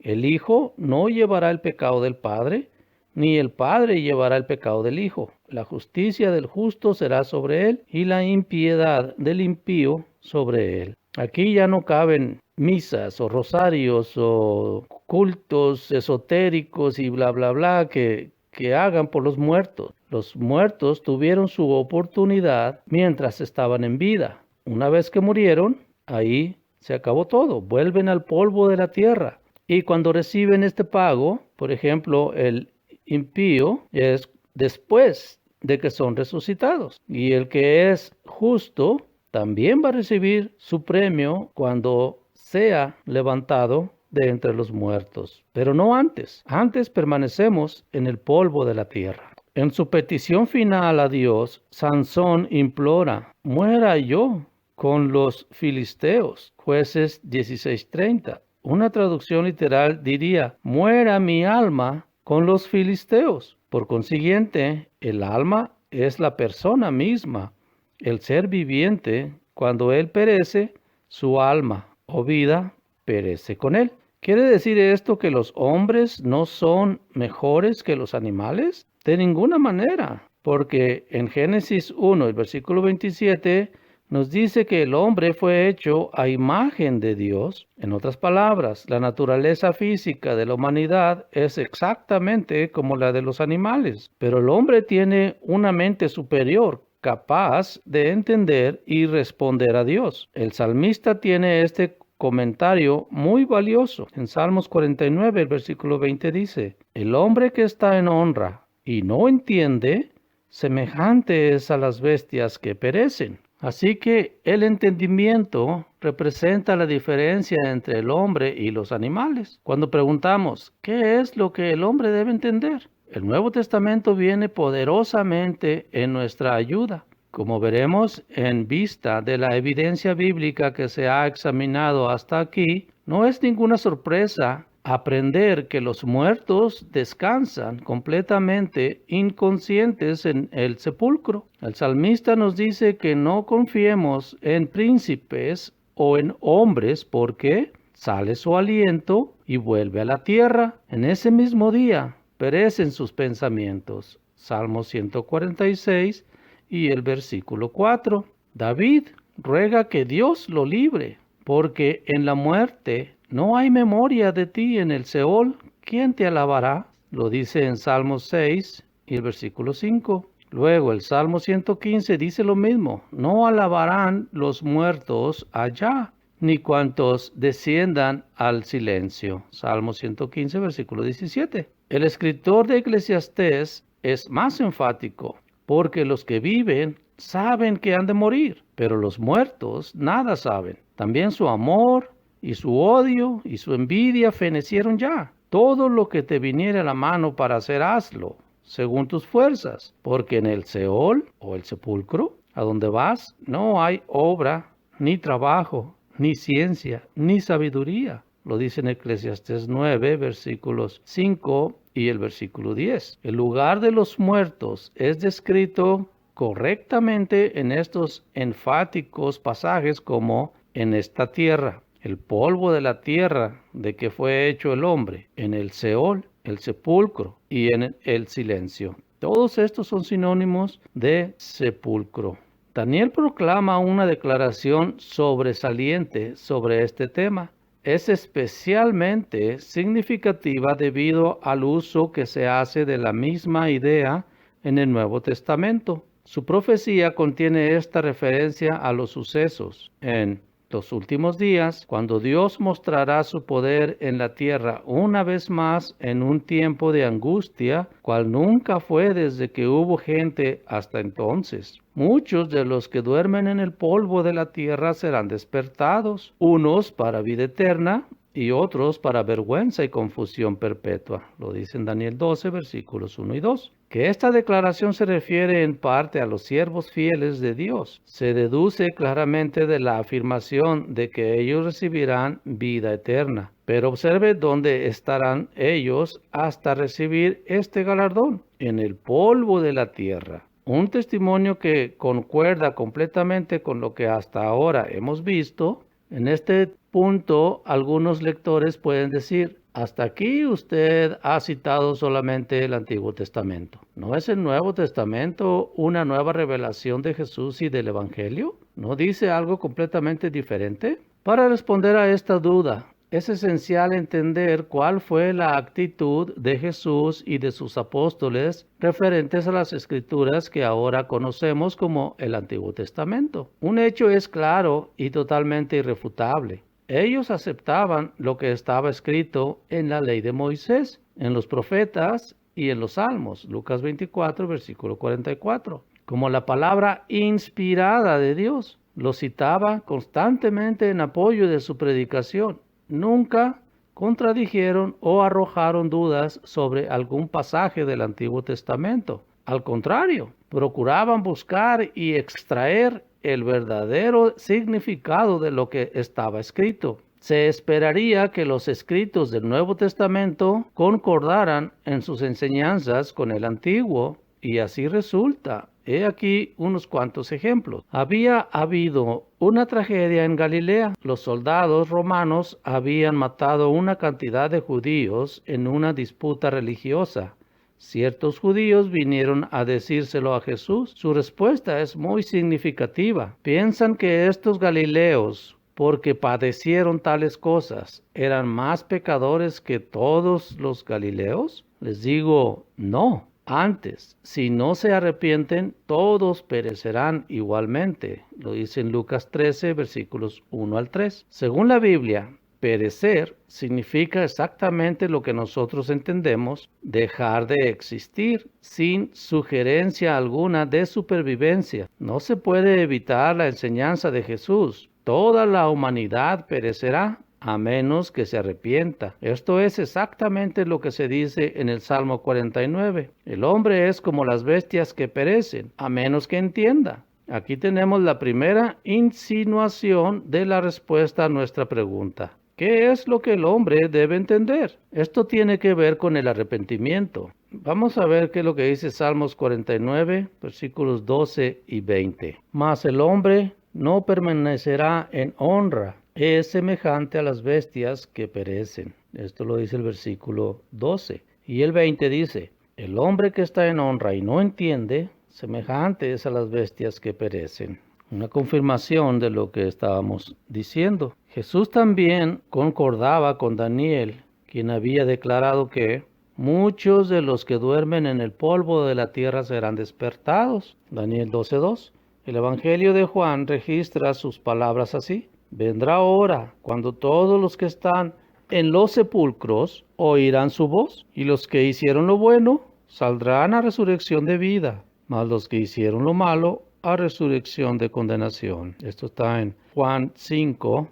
El Hijo no llevará el pecado del Padre, ni el Padre llevará el pecado del Hijo. La justicia del justo será sobre él, y la impiedad del impío sobre él. Aquí ya no caben misas o rosarios o cultos esotéricos y bla bla bla que hagan por los muertos. Los muertos tuvieron su oportunidad mientras estaban en vida. Una vez que murieron, ahí se acabó todo. Vuelven al polvo de la tierra. Y cuando reciben este pago, por ejemplo, el impío es después de que son resucitados. Y el que es justo también va a recibir su premio cuando sea levantado de entre los muertos. Pero no antes. Antes permanecemos en el polvo de la tierra. En su petición final a Dios, Sansón implora: muera yo con los filisteos. Jueces 16:30. Una traducción literal diría: muera mi alma con los filisteos. Por consiguiente, el alma es la persona misma, el ser viviente. Cuando él perece, su alma o vida perece con él. ¿Quiere decir esto que los hombres no son mejores que los animales? De ninguna manera, porque en Génesis 1, el versículo 27, nos dice que el hombre fue hecho a imagen de Dios. En otras palabras, la naturaleza física de la humanidad es exactamente como la de los animales. Pero el hombre tiene una mente superior, capaz de entender y responder a Dios. El salmista tiene este comentario muy valioso. En Salmos 49, el versículo 20 dice: el hombre que está en honra y no entiende, semejantes a las bestias que perecen. Así que el entendimiento representa la diferencia entre el hombre y los animales. Cuando preguntamos, ¿qué es lo que el hombre debe entender? El Nuevo Testamento viene poderosamente en nuestra ayuda. Como veremos, en vista de la evidencia bíblica que se ha examinado hasta aquí, no es ninguna sorpresa aprender que los muertos descansan completamente inconscientes en el sepulcro. El salmista nos dice que no confiemos en príncipes o en hombres porque sale su aliento y vuelve a la tierra. En ese mismo día perecen sus pensamientos. Salmo 146 y el versículo 4. David ruega que Dios lo libre, porque en la muerte no hay memoria de ti. En el Seol, ¿quién te alabará? Lo dice en Salmo 6 y el versículo 5. Luego el Salmo 115 dice lo mismo. No alabarán los muertos allá, ni cuantos desciendan al silencio. Salmo 115, versículo 17. El escritor de Eclesiastés es más enfático, porque los que viven saben que han de morir, pero los muertos nada saben. También su amor y su odio y su envidia fenecieron ya. Todo lo que te viniere a la mano para hacer, hazlo, según tus fuerzas, porque en el Seol o el sepulcro, a donde vas, no hay obra, ni trabajo, ni ciencia, ni sabiduría. Lo dice en Eclesiastés 9, versículos 5 y el versículo 10. El lugar de los muertos es descrito correctamente en estos enfáticos pasajes como en esta tierra, el polvo de la tierra de que fue hecho el hombre, en el Seol, el sepulcro y en el silencio. Todos estos son sinónimos de sepulcro. Daniel proclama una declaración sobresaliente sobre este tema. Es especialmente significativa debido al uso que se hace de la misma idea en el Nuevo Testamento. Su profecía contiene esta referencia a los sucesos en los últimos días, cuando Dios mostrará su poder en la tierra una vez más en un tiempo de angustia, cual nunca fue desde que hubo gente hasta entonces. Muchos de los que duermen en el polvo de la tierra serán despertados, unos para vida eterna y otros para vergüenza y confusión perpetua. Lo dice en Daniel 12, versículos 1 y 2. Que esta declaración se refiere en parte a los siervos fieles de Dios. Se deduce claramente de la afirmación de que ellos recibirán vida eterna. Pero observe dónde estarán ellos hasta recibir este galardón: en el polvo de la tierra. Un testimonio que concuerda completamente con lo que hasta ahora hemos visto. En este punto, algunos lectores pueden decir: hasta aquí usted ha citado solamente el Antiguo Testamento. ¿No es el Nuevo Testamento una nueva revelación de Jesús y del Evangelio? ¿No dice algo completamente diferente? Para responder a esta duda, es esencial entender cuál fue la actitud de Jesús y de sus apóstoles referentes a las Escrituras que ahora conocemos como el Antiguo Testamento. Un hecho es claro y totalmente irrefutable. Ellos aceptaban lo que estaba escrito en la ley de Moisés, en los profetas y en los salmos. Lucas 24, versículo 44. Como la palabra inspirada de Dios. Lo citaba constantemente en apoyo de su predicación. Nunca contradijeron o arrojaron dudas sobre algún pasaje del Antiguo Testamento. Al contrario, procuraban buscar y extraer el verdadero significado de lo que estaba escrito. Se esperaría que los escritos del Nuevo Testamento concordaran en sus enseñanzas con el Antiguo, y así resulta. He aquí unos cuantos ejemplos. Había habido una tragedia en Galilea. Los soldados romanos habían matado una cantidad de judíos en una disputa religiosa. Ciertos judíos vinieron a decírselo a Jesús. Su respuesta es muy significativa. ¿Piensan que estos galileos, porque padecieron tales cosas, eran más pecadores que todos los galileos? Les digo, no. Antes, si no se arrepienten, todos perecerán igualmente. Lo dice en Lucas 13, versículos 1 al 3. Según la Biblia, perecer significa exactamente lo que nosotros entendemos, dejar de existir sin sugerencia alguna de supervivencia. No se puede evitar la enseñanza de Jesús. Toda la humanidad perecerá a menos que se arrepienta. Esto es exactamente lo que se dice en el Salmo 49. El hombre es como las bestias que perecen, a menos que entienda. Aquí tenemos la primera insinuación de la respuesta a nuestra pregunta. ¿Qué es lo que el hombre debe entender? Esto tiene que ver con el arrepentimiento. Vamos a ver qué es lo que dice Salmos 49, versículos 12 y 20. Mas el hombre no permanecerá en honra, es semejante a las bestias que perecen. Esto lo dice el versículo 12. Y el 20 dice, el hombre que está en honra y no entiende, semejante es a las bestias que perecen. Una confirmación de lo que estábamos diciendo. Jesús también concordaba con Daniel, quien había declarado que muchos de los que duermen en el polvo de la tierra serán despertados. Daniel 12:2. El Evangelio de Juan registra sus palabras así. Vendrá hora cuando todos los que están en los sepulcros oirán su voz, y los que hicieron lo bueno saldrán a resurrección de vida, mas los que hicieron lo malo a resurrección de condenación. Esto está en Juan 5,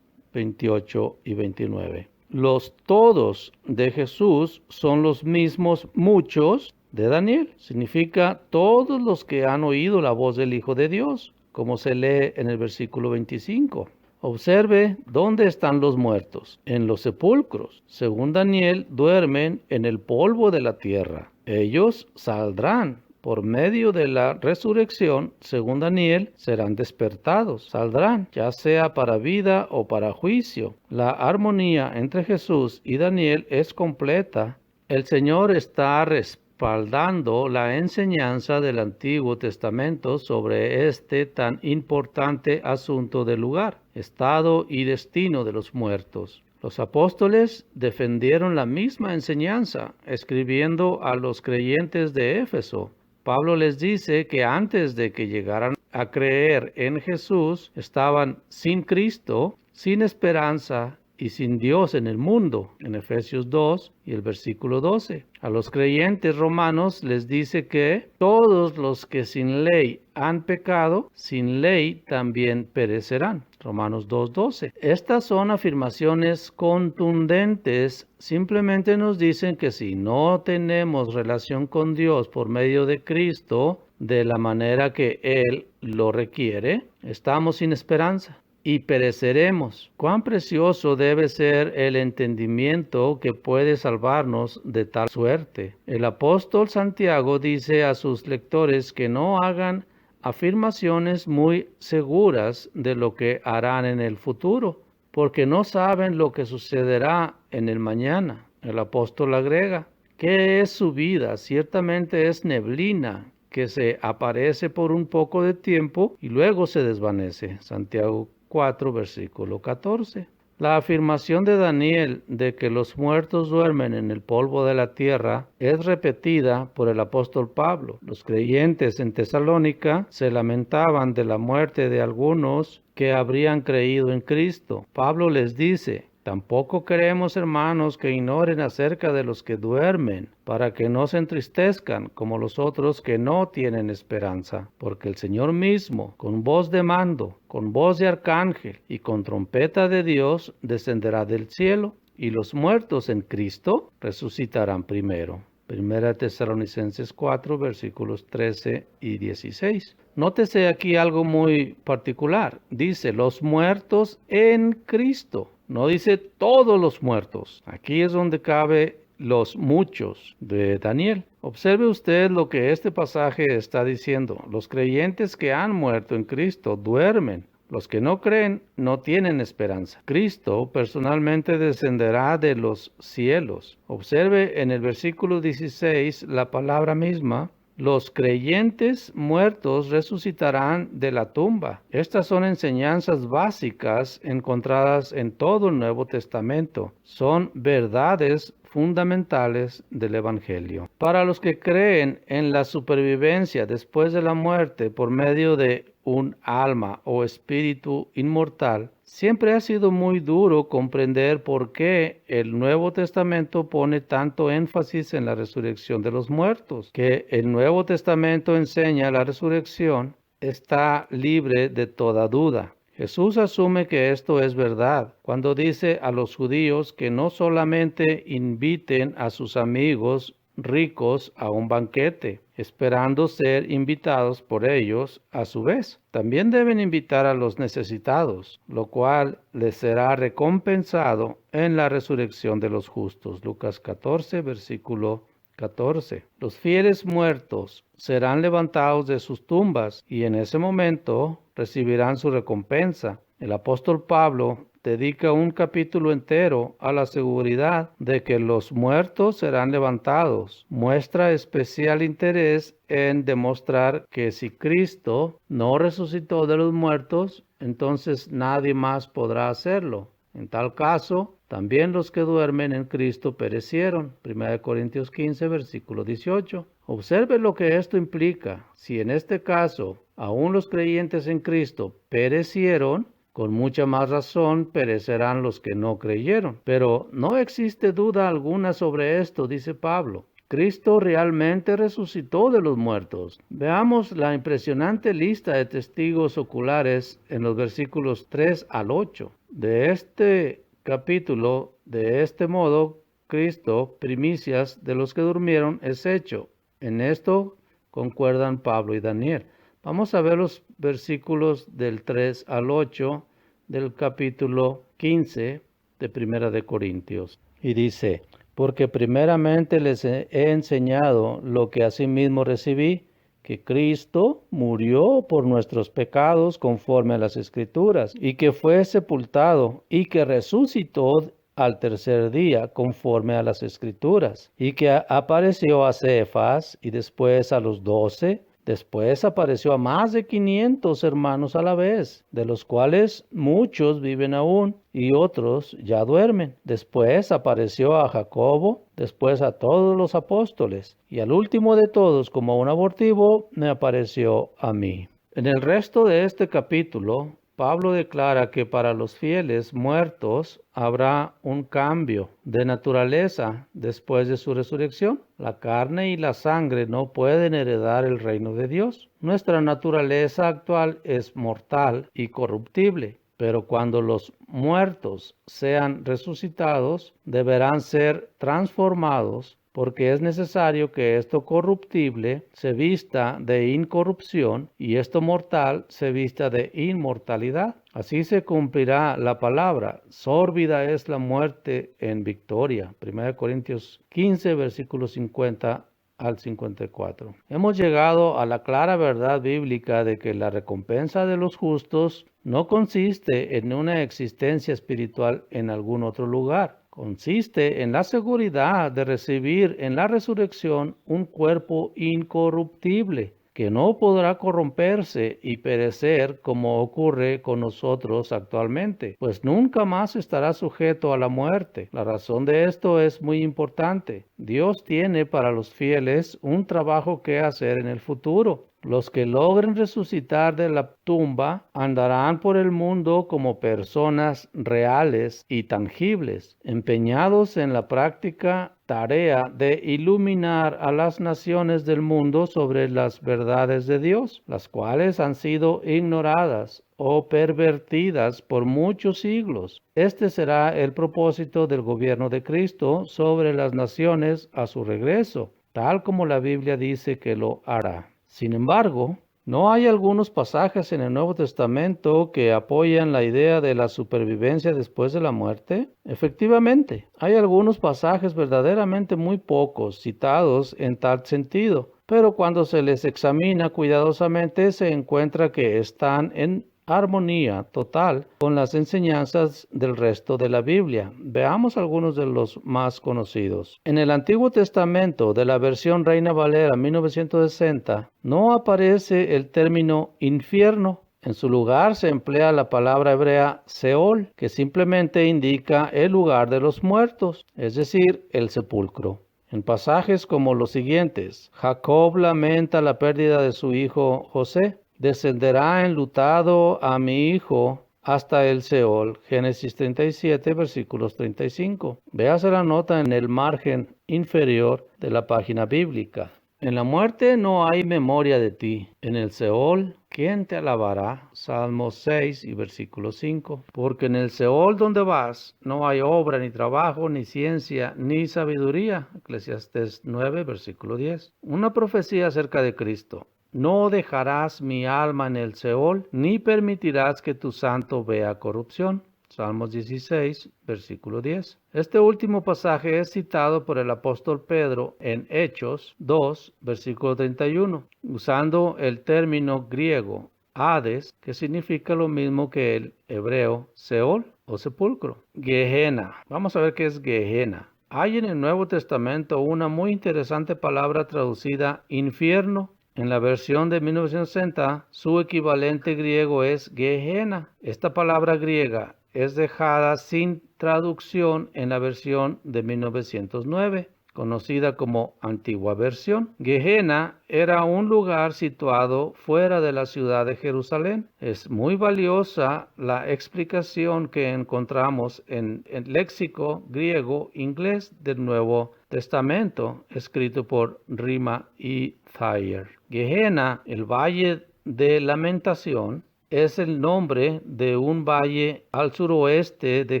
28 y 29. Los todos de Jesús son los mismos muchos de Daniel. Significa todos los que han oído la voz del Hijo de Dios, como se lee en el versículo 25. Observe dónde están los muertos, en los sepulcros. Según Daniel, duermen en el polvo de la tierra. Ellos saldrán por medio de la resurrección, según Daniel, serán despertados, saldrán, ya sea para vida o para juicio. La armonía entre Jesús y Daniel es completa. El Señor está respaldando la enseñanza del Antiguo Testamento sobre este tan importante asunto del lugar, estado y destino de los muertos. Los apóstoles defendieron la misma enseñanza, escribiendo a los creyentes de Éfeso. Pablo les dice que antes de que llegaran a creer en Jesús, estaban sin Cristo, sin esperanza y sin Dios en el mundo, en Efesios 2 y el versículo 12. A los creyentes romanos les dice que todos los que sin ley han pecado, sin ley también perecerán. Romanos 2:12. Estas son afirmaciones contundentes. Simplemente nos dicen que si no tenemos relación con Dios por medio de Cristo, de la manera que Él lo requiere, estamos sin esperanza y pereceremos. Cuán precioso debe ser el entendimiento que puede salvarnos de tal suerte. El apóstol Santiago dice a sus lectores que no hagan afirmaciones muy seguras de lo que harán en el futuro, porque no saben lo que sucederá en el mañana. El apóstol agrega, ¿qué es su vida? Ciertamente es neblina que se aparece por un poco de tiempo y luego se desvanece. Santiago 4, versículo 14. La afirmación de Daniel de que los muertos duermen en el polvo de la tierra es repetida por el apóstol Pablo. Los creyentes en Tesalónica se lamentaban de la muerte de algunos que habrían creído en Cristo. Pablo les dice, tampoco queremos, hermanos, que ignoren acerca de los que duermen, para que no se entristezcan como los otros que no tienen esperanza. Porque el Señor mismo, con voz de mando, con voz de arcángel y con trompeta de Dios, descenderá del cielo, y los muertos en Cristo resucitarán primero. Primera Tesalonicenses 4, versículos 13 y 16. Nótese aquí algo muy particular. Dice, los muertos en Cristo. No dice todos los muertos. Aquí es donde cabe los muchos de Daniel. Observe usted lo que este pasaje está diciendo. Los creyentes que han muerto en Cristo duermen. Los que no creen no tienen esperanza. Cristo personalmente descenderá de los cielos. Observe en el versículo 16 la palabra misma. Los creyentes muertos resucitarán de la tumba. Estas son enseñanzas básicas encontradas en todo el Nuevo Testamento. Son verdades fundamentales del Evangelio. Para los que creen en la supervivencia después de la muerte por medio de un alma o espíritu inmortal, siempre ha sido muy duro comprender por qué el Nuevo Testamento pone tanto énfasis en la resurrección de los muertos. Que el Nuevo Testamento enseña la resurrección está libre de toda duda. Jesús asume que esto es verdad cuando dice a los judíos que no solamente inviten a sus amigos ricos a un banquete, esperando ser invitados por ellos a su vez. También deben invitar a los necesitados, lo cual les será recompensado en la resurrección de los justos. Lucas 14, versículo 14. Los fieles muertos serán levantados de sus tumbas y en ese momento recibirán su recompensa. El apóstol Pablo dedica un capítulo entero a la seguridad de que los muertos serán levantados. Muestra especial interés en demostrar que si Cristo no resucitó de los muertos, entonces nadie más podrá hacerlo. En tal caso, también los que duermen en Cristo perecieron. 1 Corintios 15, versículo 18. Observe lo que esto implica. Si en este caso aún los creyentes en Cristo perecieron, con mucha más razón perecerán los que no creyeron. Pero no existe duda alguna sobre esto, dice Pablo. Cristo realmente resucitó de los muertos. Veamos la impresionante lista de testigos oculares en los versículos 3 al 8. De este capítulo, de este modo, Cristo, primicias de los que durmieron, es hecho. En esto concuerdan Pablo y Daniel. Vamos a ver los versículos del 3 al 8 del capítulo 15 de Primera de Corintios. Y dice: porque primeramente les he enseñado lo que asimismo recibí, que Cristo murió por nuestros pecados conforme a las Escrituras, y que fue sepultado, y que resucitó al tercer día conforme a las Escrituras, y que apareció a Cefas y después a los 12. Después apareció a más de 500 hermanos a la vez, de los cuales muchos viven aún y otros ya duermen. Después apareció a Jacobo, después a todos los apóstoles, y al último de todos, como un abortivo, me apareció a mí. En el resto de este capítulo, Pablo declara que para los fieles muertos habrá un cambio de naturaleza después de su resurrección. La carne y la sangre no pueden heredar el reino de Dios. Nuestra naturaleza actual es mortal y corruptible, pero cuando los muertos sean resucitados, deberán ser transformados, porque es necesario que esto corruptible se vista de incorrupción y esto mortal se vista de inmortalidad. Así se cumplirá la palabra: sórbida es la muerte en victoria. 1 Corintios 15, versículos 50 al 54. Hemos llegado a la clara verdad bíblica de que la recompensa de los justos no consiste en una existencia espiritual en algún otro lugar. Consiste en la seguridad de recibir en la resurrección un cuerpo incorruptible, que no podrá corromperse y perecer como ocurre con nosotros actualmente, pues nunca más estará sujeto a la muerte. La razón de esto es muy importante. Dios tiene para los fieles un trabajo que hacer en el futuro. Los que logren resucitar de la tumba andarán por el mundo como personas reales y tangibles, empeñados en la práctica tarea de iluminar a las naciones del mundo sobre las verdades de Dios, las cuales han sido ignoradas o pervertidas por muchos siglos. Este será el propósito del gobierno de Cristo sobre las naciones a su regreso, tal como la Biblia dice que lo hará. Sin embargo, ¿no hay algunos pasajes en el Nuevo Testamento que apoyan la idea de la supervivencia después de la muerte? Efectivamente, hay algunos pasajes verdaderamente muy pocos citados en tal sentido, pero cuando se les examina cuidadosamente se encuentra que están en armonía total con las enseñanzas del resto de la Biblia. Veamos algunos de los más conocidos. En el Antiguo Testamento de la versión Reina Valera 1960 no aparece el término infierno. En su lugar se emplea la palabra hebrea Seol, que simplemente indica el lugar de los muertos, es decir, el sepulcro. En pasajes como los siguientes: Jacob lamenta la pérdida de su hijo José. descenderá enlutado a mi hijo hasta el Seol. Génesis 37, versículos 35. Véase la nota en el margen inferior de la página bíblica. En la muerte no hay memoria de ti. En el Seol, ¿quién te alabará? Salmos 6 y versículo 5. Porque en el Seol donde vas no hay obra, ni trabajo, ni ciencia, ni sabiduría. Eclesiastés 9, versículo 10. Una profecía acerca de Cristo. No dejarás mi alma en el Seol, ni permitirás que tu santo vea corrupción. Salmos 16, versículo 10. Este último pasaje es citado por el apóstol Pedro en Hechos 2, versículo 31, usando el término griego Hades, que significa lo mismo que el hebreo Seol o sepulcro. Gehenna. Vamos a ver qué es Gehenna. Hay en el Nuevo Testamento una muy interesante palabra traducida infierno. En la versión de 1960, su equivalente griego es Gehenna. Esta palabra griega es dejada sin traducción en la versión de 1909, conocida como Antigua Versión. Gehenna era un lugar situado fuera de la ciudad de Jerusalén. Es muy valiosa la explicación que encontramos en el léxico griego-inglés del Nuevo Testamento, escrito por Rima y Thayer. Gehenna, el Valle de Lamentación, es el nombre de un valle al suroeste de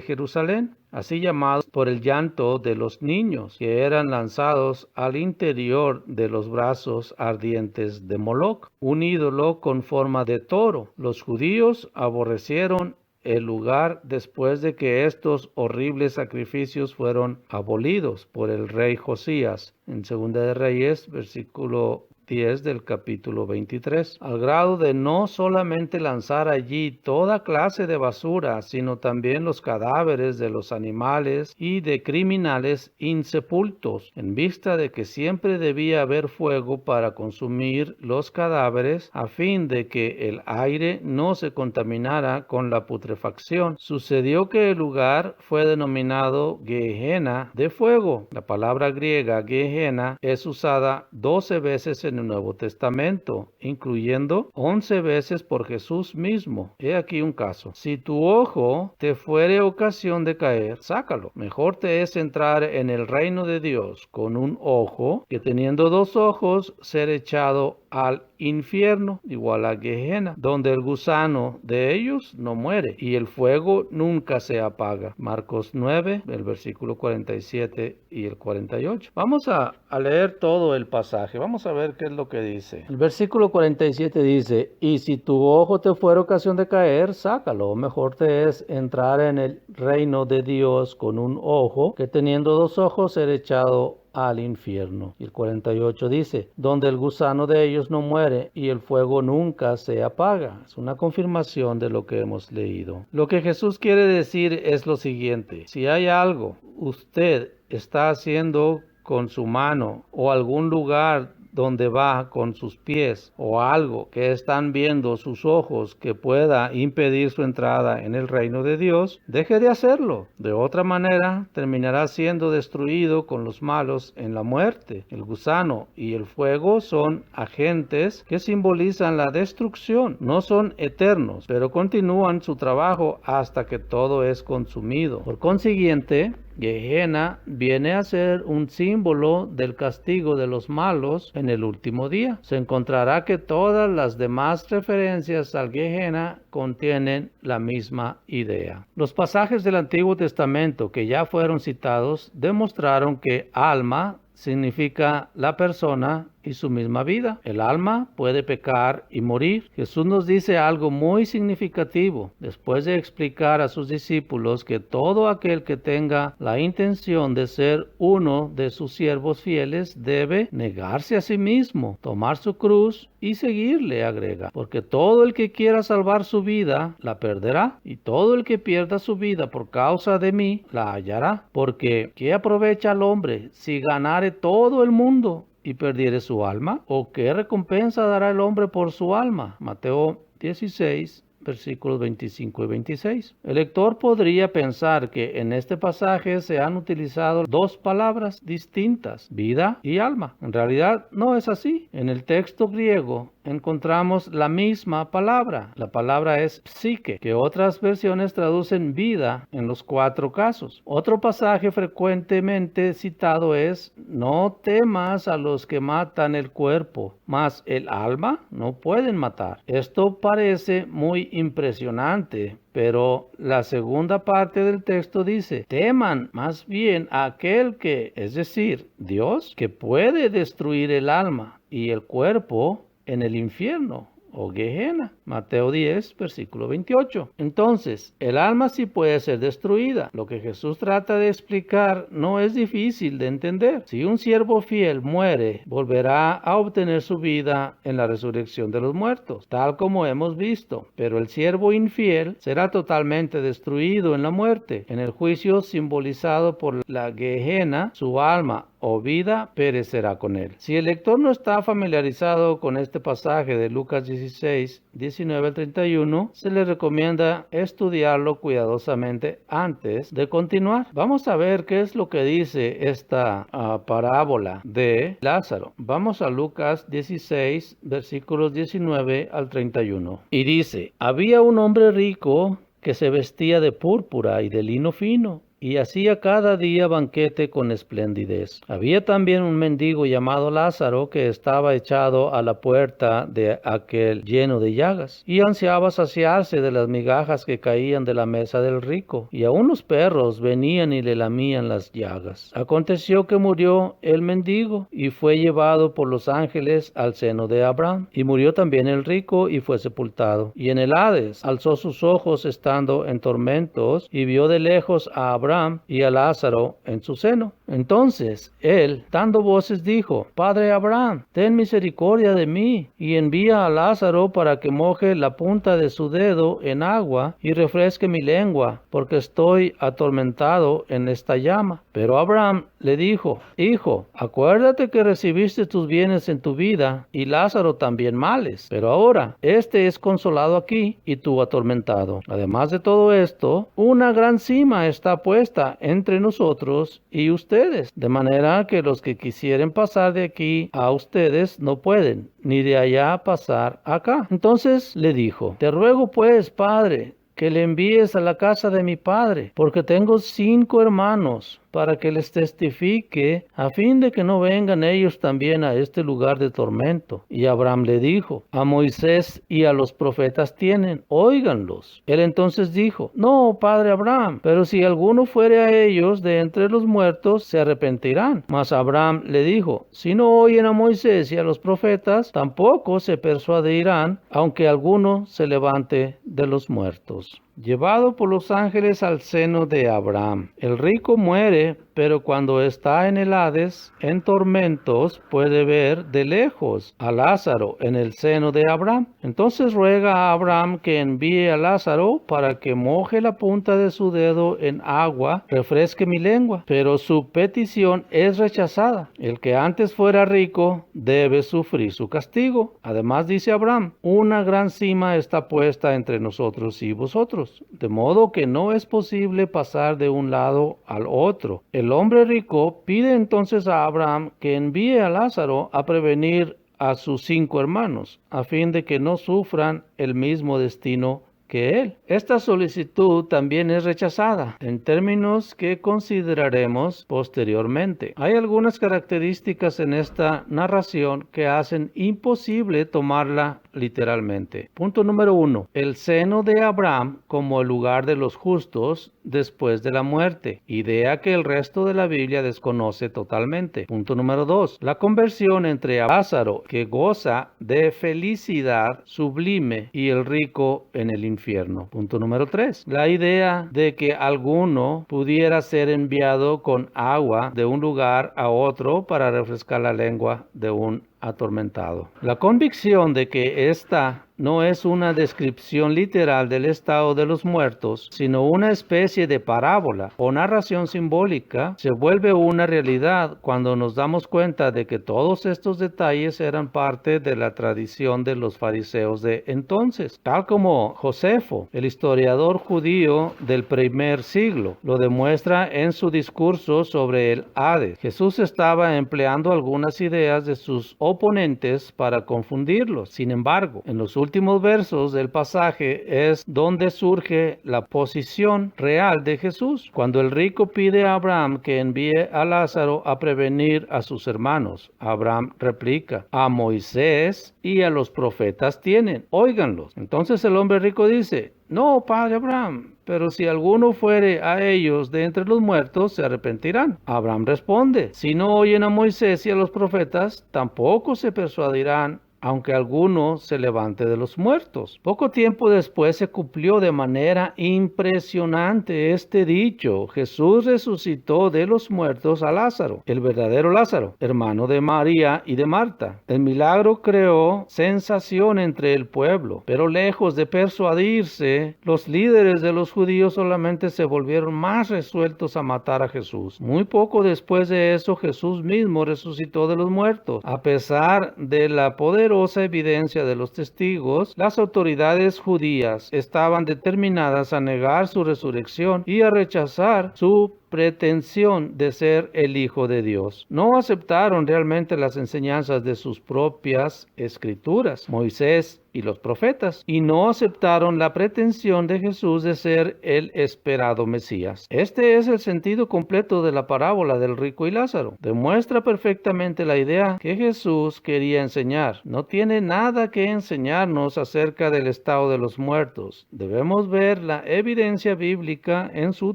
Jerusalén, así llamado por el llanto de los niños que eran lanzados al interior de los brazos ardientes de Moloc, un ídolo con forma de toro. Los judíos aborrecieron el lugar después de que estos horribles sacrificios fueron abolidos por el rey Josías en 2 de Reyes, versículo 10 del capítulo 23, al grado de no solamente lanzar allí toda clase de basura, sino también los cadáveres de los animales y de criminales insepultos, en vista de que siempre debía haber fuego para consumir los cadáveres, a fin de que el aire no se contaminara con la putrefacción. Sucedió que el lugar fue denominado Gehenna de fuego. La palabra griega Gehenna es usada 12 veces en el Nuevo Testamento, incluyendo 11 veces por Jesús mismo. He aquí un caso. Si tu ojo te fuere ocasión de caer, sácalo. Mejor te es entrar en el reino de Dios con un ojo que teniendo 2 ojos ser echado al infierno, igual a Gehenna, donde el gusano de ellos no muere y el fuego nunca se apaga. Marcos 9, el versículo 47 y el 48. Vamos a leer todo el pasaje. Vamos a ver qué es lo que dice. El versículo 47 dice: y si tu ojo te fuera ocasión de caer, sácalo. Mejor te es entrar en el reino de Dios con un ojo que teniendo 2 ojos ser echado al infierno. Y el 48 dice: donde el gusano de ellos no muere y el fuego nunca se apaga. Es una confirmación de lo que hemos leído. Lo que Jesús quiere decir es lo siguiente: si hay algo usted está haciendo con su mano o algún lugar donde va con sus pies o algo que están viendo sus ojos que pueda impedir su entrada en el reino de Dios, deje de hacerlo. De otra manera, terminará siendo destruido con los malos en la muerte. El gusano y el fuego son agentes que simbolizan la destrucción. No son eternos, pero continúan su trabajo hasta que todo es consumido. Por consiguiente, Gehenna viene a ser un símbolo del castigo de los malos en el último día. Se encontrará que todas las demás referencias al Gehenna contienen la misma idea. Los pasajes del Antiguo Testamento que ya fueron citados demostraron que alma significa la persona y su misma vida. El alma puede pecar y morir. Jesús nos dice algo muy significativo después de explicar a sus discípulos que todo aquel que tenga la intención de ser uno de sus siervos fieles debe negarse a sí mismo, tomar su cruz y seguirle, agrega, porque todo el que quiera salvar su vida la perderá, y todo el que pierda su vida por causa de mí la hallará. Porque ¿qué aprovecha al hombre si ganare todo el mundo y perdiere su alma? ¿O qué recompensa dará el hombre por su alma? Mateo 16, versículos 25 y 26. El lector podría pensar que en este pasaje se han utilizado dos palabras distintas, vida y alma. En realidad no es así. En el texto griego encontramos la misma palabra. La palabra es psique, que otras versiones traducen vida en los 4 casos. Otro pasaje frecuentemente citado es: no temas a los que matan el cuerpo, mas el alma no pueden matar. Esto parece muy impresionante, pero la segunda parte del texto dice: teman más bien a aquel que, es decir, Dios, que puede destruir el alma y el cuerpo en el infierno o Gehenna. Mateo 10, versículo 28. Entonces, el alma sí puede ser destruida. Lo que Jesús trata de explicar no es difícil de entender. Si un siervo fiel muere, volverá a obtener su vida en la resurrección de los muertos, tal como hemos visto. Pero el siervo infiel será totalmente destruido en la muerte. En el juicio simbolizado por la Gehenna, su alma o vida perecerá con él. Si el lector no está familiarizado con este pasaje de Lucas 16, 19 al 31, se le recomienda estudiarlo cuidadosamente antes de continuar. Vamos a ver qué es lo que dice esta parábola de Lázaro. Vamos a Lucas 16, versículos 19 al 31. Y dice: había un hombre rico que se vestía de púrpura y de lino fino, y hacía cada día banquete con esplendidez. Había también un mendigo llamado Lázaro que estaba echado a la puerta de aquel lleno de llagas, y ansiaba saciarse de las migajas que caían de la mesa del rico, y aun los perros venían y le lamían las llagas. Aconteció que murió el mendigo, y fue llevado por los ángeles al seno de Abraham, y murió también el rico, y fue sepultado. Y en el Hades alzó sus ojos estando en tormentos, y vio de lejos a Abraham y a Lázaro en su seno. Entonces él, dando voces, dijo: Padre Abraham, ten misericordia de mí, y envía a Lázaro para que moje la punta de su dedo en agua y refresque mi lengua, porque estoy atormentado en esta llama. Pero Abraham le dijo: Hijo, acuérdate que recibiste tus bienes en tu vida, y Lázaro también males, pero ahora este es consolado aquí y tú atormentado. Además de todo esto, una gran cima está puesta entre nosotros y ustedes, de manera que los que quisieren pasar de aquí a ustedes no pueden, ni de allá pasar acá. Entonces le dijo: Te ruego pues, Padre, que le envíes a la casa de mi padre, porque tengo 5 hermanos, para que les testifique, a fin de que no vengan ellos también a este lugar de tormento. Y Abraham le dijo: A Moisés y a los profetas tienen, óiganlos. Él entonces dijo: No, padre Abraham, pero si alguno fuere a ellos de entre los muertos, se arrepentirán. Mas Abraham le dijo: Si no oyen a Moisés y a los profetas, tampoco se persuadirán, aunque alguno se levante de los muertos. Llevado por los ángeles al seno de Abraham. El rico muere, pero cuando está en el Hades, en tormentos, puede ver de lejos a Lázaro en el seno de Abraham. Entonces ruega a Abraham que envíe a Lázaro para que moje la punta de su dedo en agua, refresque mi lengua. Pero su petición es rechazada. El que antes fuera rico debe sufrir su castigo. Además dice Abraham: una gran cima está puesta entre nosotros y vosotros, de modo que no es posible pasar de un lado al otro. El hombre rico pide entonces a Abraham que envíe a Lázaro a prevenir a sus 5 hermanos, a fin de que no sufran el mismo destino que él. Esta solicitud también es rechazada en términos que consideraremos posteriormente. Hay algunas características en esta narración que hacen imposible tomarla literalmente. Punto número 1. El seno de Abraham como el lugar de los justos después de la muerte, idea que el resto de la Biblia desconoce totalmente. Punto número 2. La conversión entre Lázaro, que goza de felicidad sublime, y el rico en el infierno. Punto número 3. La idea de que alguno pudiera ser enviado con agua de un lugar a otro para refrescar la lengua de un atormentado. La convicción de que esta no es una descripción literal del estado de los muertos, sino una especie de parábola o narración simbólica, se vuelve una realidad cuando nos damos cuenta de que todos estos detalles eran parte de la tradición de los fariseos de entonces, tal como Josefo, el historiador judío del primer siglo, lo demuestra en su discurso sobre el Hades. Jesús estaba empleando algunas ideas de sus oponentes para confundirlos. Sin embargo, en los últimos versos del pasaje es donde surge la posición real de Jesús. Cuando el rico pide a Abraham que envíe a Lázaro a prevenir a sus hermanos, Abraham replica: a Moisés y a los profetas tienen, óiganlos. Entonces el hombre rico dice: no, padre Abraham, pero si alguno fuere a ellos de entre los muertos, se arrepentirán. Abraham responde: si no oyen a Moisés y a los profetas, tampoco se persuadirán, aunque alguno se levante de los muertos. Poco tiempo después se cumplió de manera impresionante este dicho. Jesús resucitó de los muertos a Lázaro, el verdadero Lázaro, hermano de María y de Marta. El milagro creó sensación entre el pueblo, pero lejos de persuadirse, los líderes de los judíos solamente se volvieron más resueltos a matar a Jesús. Muy poco después de eso, Jesús mismo resucitó de los muertos. A pesar de la poderosa evidencia de los testigos, las autoridades judías estaban determinadas a negar su resurrección y a rechazar su pretensión de ser el Hijo de Dios. No aceptaron realmente las enseñanzas de sus propias escrituras, Moisés y los profetas, y no aceptaron la pretensión de Jesús de ser el esperado Mesías. Este es el sentido completo de la parábola del rico y Lázaro. Demuestra perfectamente la idea que Jesús quería enseñar. No tiene nada que enseñarnos acerca del estado de los muertos. Debemos ver la evidencia bíblica en su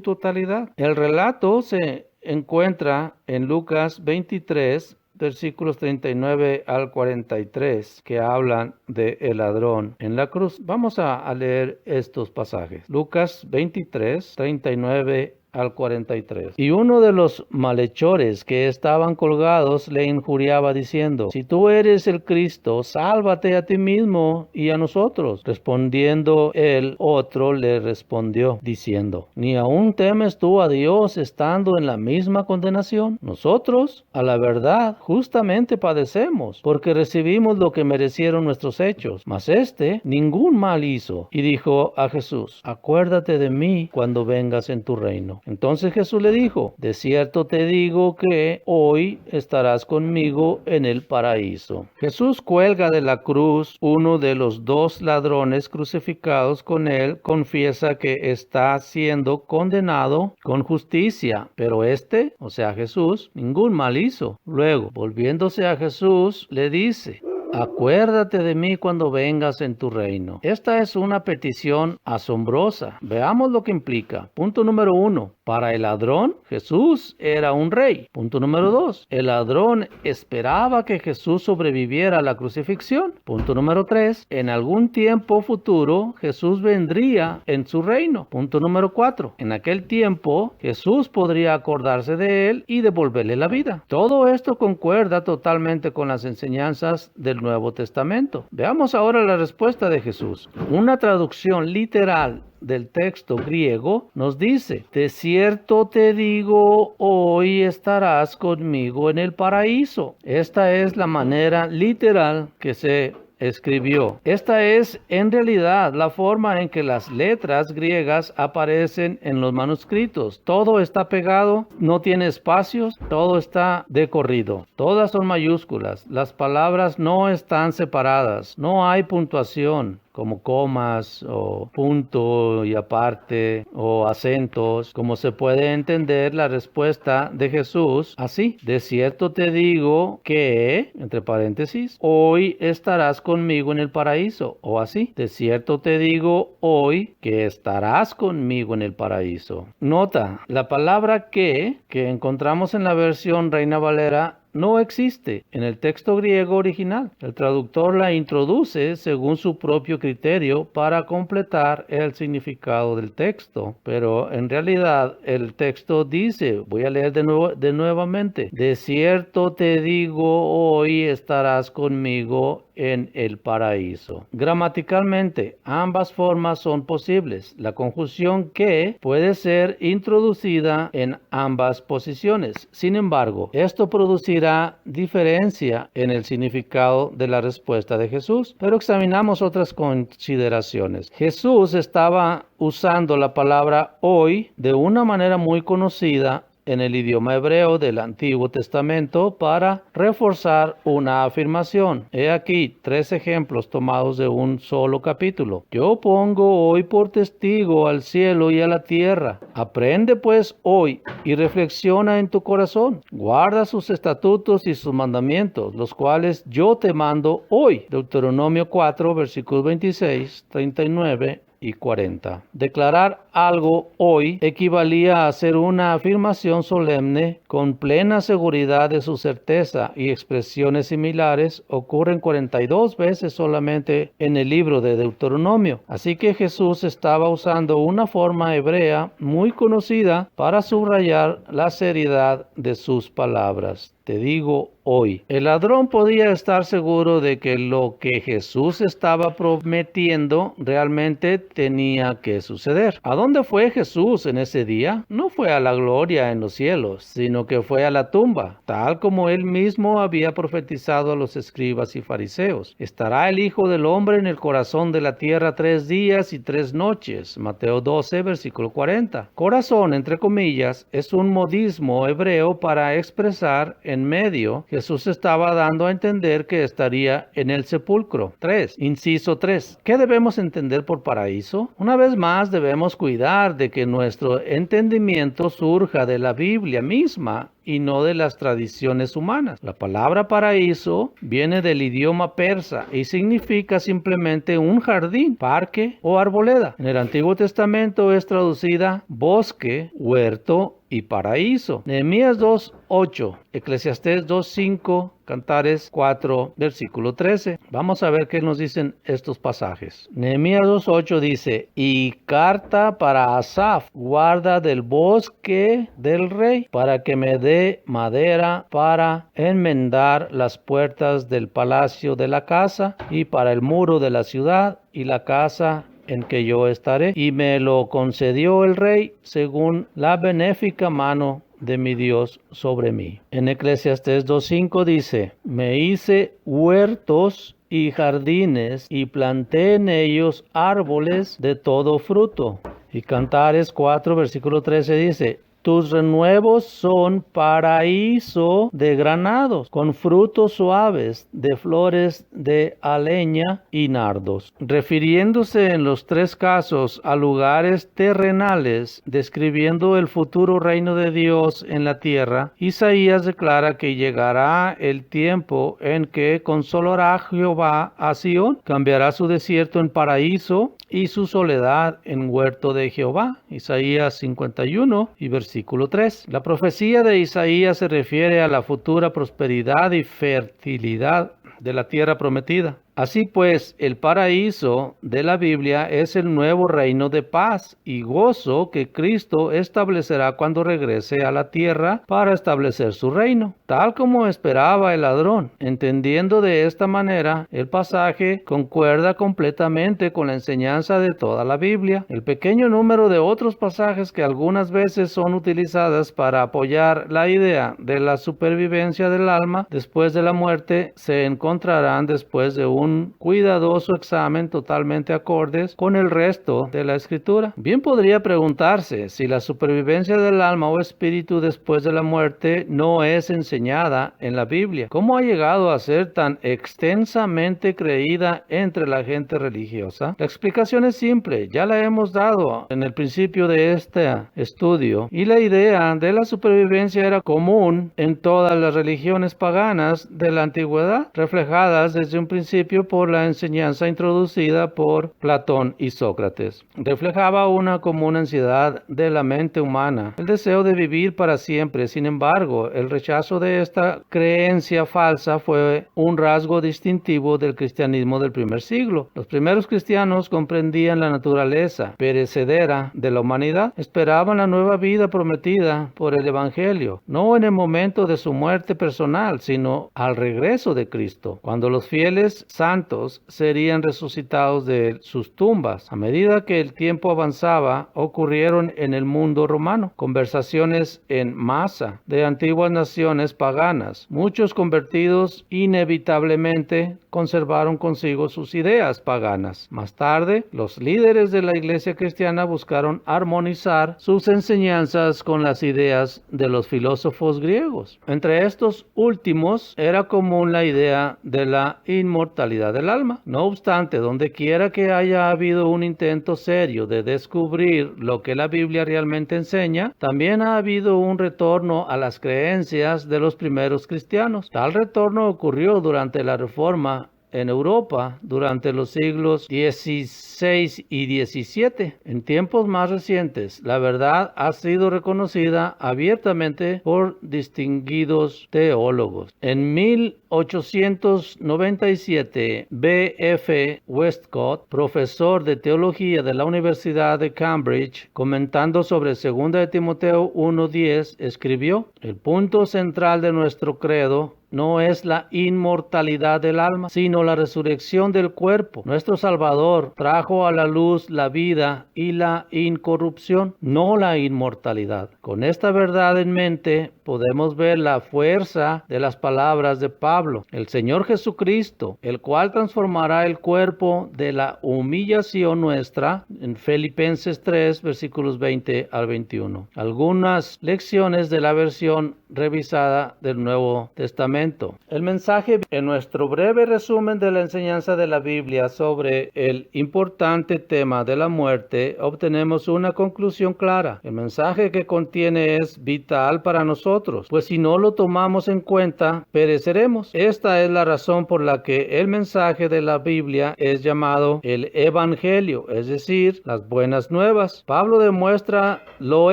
totalidad. El relato se encuentra en Lucas 23, versículos 39 al 43, que hablan de el ladrón en la cruz. Vamos a leer estos pasajes. Lucas 23, 39 al 43. Y uno de los malhechores que estaban colgados le injuriaba diciendo: si tú eres el Cristo, sálvate a ti mismo y a nosotros. Respondiendo el otro le respondió diciendo: ¿ni aún temes tú a Dios estando en la misma condenación? Nosotros, a la verdad, justamente padecemos, porque recibimos lo que merecieron nuestros hechos, mas este ningún mal hizo. Y dijo a Jesús: acuérdate de mí cuando vengas en tu reino. Entonces Jesús le dijo: de cierto te digo que hoy estarás conmigo en el paraíso. Jesús cuelga de la cruz. Uno de los dos ladrones crucificados con él confiesa que está siendo condenado con justicia, pero este, o sea Jesús, ningún mal hizo. Luego, volviéndose a Jesús, le dice: acuérdate de mí cuando vengas en tu reino. Esta es una petición asombrosa. Veamos lo que implica. Punto número 1. Para el ladrón, Jesús era un rey. Punto número 2. El ladrón esperaba que Jesús sobreviviera a la crucifixión. Punto número 3. En algún tiempo futuro, Jesús vendría en su reino. Punto número 4. En aquel tiempo, Jesús podría acordarse de él y devolverle la vida. Todo esto concuerda totalmente con las enseñanzas del Nuevo Testamento. Veamos ahora la respuesta de Jesús. Una traducción literal del texto griego nos dice: de cierto te digo, hoy estarás conmigo en el paraíso. Esta es la manera literal que se escribió. Esta es en realidad la forma en que las letras griegas aparecen en los manuscritos. Todo está pegado, no tiene espacios, todo está de corrido. Todas son mayúsculas. Las palabras no están separadas. No hay puntuación como comas o punto y aparte o acentos. Como se puede entender la respuesta de Jesús así: de cierto te digo que, entre paréntesis, hoy estarás conmigo en el paraíso. O así: de cierto te digo hoy que estarás conmigo en el paraíso. Nota, la palabra que encontramos en la versión Reina Valera no existe en el texto griego original. El traductor la introduce según su propio criterio para completar el significado del texto, pero en realidad el texto dice, voy a leer nuevamente: de cierto te digo, hoy estarás conmigo en el paraíso. Gramaticalmente, ambas formas son posibles. La conjunción que puede ser introducida en ambas posiciones. Sin embargo, esto producirá diferencia en el significado de la respuesta de Jesús. Pero examinamos otras consideraciones. Jesús estaba usando la palabra hoy de una manera muy conocida en el idioma hebreo del Antiguo Testamento para reforzar una afirmación. He aquí 3 ejemplos tomados de un solo capítulo. Yo pongo hoy por testigo al cielo y a la tierra. Aprende pues hoy y reflexiona en tu corazón. Guarda sus estatutos y sus mandamientos, los cuales yo te mando hoy. Deuteronomio 4, versículos 26, 39 y 40. Declarar algo hoy equivalía a hacer una afirmación solemne con plena seguridad de su certeza, y expresiones similares ocurren 42 veces solamente en el libro de Deuteronomio. Así que Jesús estaba usando una forma hebrea muy conocida para subrayar la seriedad de sus palabras. Te digo hoy. El ladrón podía estar seguro de que lo que Jesús estaba prometiendo realmente tenía que suceder. ¿A dónde fue Jesús en ese día? No fue a la gloria en los cielos, sino que fue a la tumba, tal como él mismo había profetizado a los escribas y fariseos. Estará el Hijo del Hombre en el corazón de la tierra 3 días y 3 noches. Mateo 12, versículo 40. Corazón, entre comillas, es un modismo hebreo para expresar en medio. Jesús estaba dando a entender que estaría en el sepulcro. Inciso 3. ¿Qué debemos entender por paraíso? Una vez más, debemos cuidar de que nuestro entendimiento surja de la Biblia misma y no de las tradiciones humanas. La palabra paraíso viene del idioma persa y significa simplemente un jardín, parque o arboleda. En el Antiguo Testamento es traducida bosque, huerto y paraíso. Nehemías 2:8, Eclesiastés 2:5, Cantares 4, versículo 13. Vamos a ver qué nos dicen estos pasajes. Nehemías 2:8 dice: y carta para Asaf, guarda del bosque del rey, para que me dé madera para enmendar las puertas del palacio de la casa y para el muro de la ciudad y la casa en que yo estaré. Y me lo concedió el rey según la benéfica mano de mi Dios sobre mí. En Eclesiastés 2:5 dice: me hice huertos y jardines y planté en ellos árboles de todo fruto. Y Cantares 4, versículo 13 dice: tus renuevos son paraíso de granados, con frutos suaves, de flores de aleña y nardos. Refiriéndose en los 3 casos a lugares terrenales, describiendo el futuro reino de Dios en la tierra, Isaías declara que llegará el tiempo en que consolará Jehová a Sión, cambiará su desierto en paraíso y su soledad en huerto de Jehová. Isaías 51 y versículo 3. La profecía de Isaías se refiere a la futura prosperidad y fertilidad de la tierra prometida. Así pues, el paraíso de la Biblia es el nuevo reino de paz y gozo que Cristo establecerá cuando regrese a la tierra para establecer su reino, tal como esperaba el ladrón. Entendiendo de esta manera, el pasaje concuerda completamente con la enseñanza de toda la Biblia. El pequeño número de otros pasajes que algunas veces son utilizadas para apoyar la idea de la supervivencia del alma después de la muerte se encontrarán después de un cuidadoso examen totalmente acordes con el resto de la Escritura. Bien podría preguntarse si la supervivencia del alma o espíritu después de la muerte no es enseñada en la Biblia. ¿Cómo ha llegado a ser tan extensamente creída entre la gente religiosa? La explicación es simple, ya la hemos dado en el principio de este estudio, y la idea de la supervivencia era común en todas las religiones paganas de la antigüedad, reflejadas desde un principio por la enseñanza introducida por Platón y Sócrates. Reflejaba una común ansiedad de la mente humana, el deseo de vivir para siempre. Sin embargo, el rechazo de esta creencia falsa fue un rasgo distintivo del cristianismo del primer siglo. Los primeros cristianos comprendían la naturaleza perecedera de la humanidad, esperaban la nueva vida prometida por el Evangelio, no en el momento de su muerte personal, sino al regreso de Cristo, cuando los fieles santos santos serían resucitados de sus tumbas. A medida que el tiempo avanzaba, ocurrieron en el mundo romano conversaciones en masa de antiguas naciones paganas. Muchos convertidos inevitablemente conservaron consigo sus ideas paganas. Más tarde, los líderes de la iglesia cristiana buscaron armonizar sus enseñanzas con las ideas de los filósofos griegos. Entre estos últimos era común la idea de la inmortalidad del alma. No obstante, donde quiera que haya habido un intento serio de descubrir lo que la Biblia realmente enseña, también ha habido un retorno a las creencias de los primeros cristianos. Tal retorno ocurrió durante la Reforma en Europa durante los siglos XVI y XVII. En tiempos más recientes, la verdad ha sido reconocida abiertamente por distinguidos teólogos. En 1897, B.F. Westcott, profesor de teología de la Universidad de Cambridge, comentando sobre 2 de Timoteo 1:10, escribió: "El punto central de nuestro credo no es la inmortalidad del alma, sino la resurrección del cuerpo. Nuestro Salvador trajo a la luz la vida y la incorrupción, no la inmortalidad". Con esta verdad en mente, podemos ver la fuerza de las palabras de Pablo. El Señor Jesucristo, el cual transformará el cuerpo de la humillación nuestra, en Filipenses 3, versículos 20 al 21. Algunas lecciones de la versión revisada del Nuevo Testamento. El mensaje en nuestro breve resumen de la enseñanza de la Biblia sobre el importante tema de la muerte, obtenemos una conclusión clara. El mensaje que contiene es vital para nosotros, pues si no lo tomamos en cuenta, pereceremos. Esta es la razón por la que el mensaje de la Biblia es llamado el Evangelio, es decir, las buenas nuevas. Pablo demuestra lo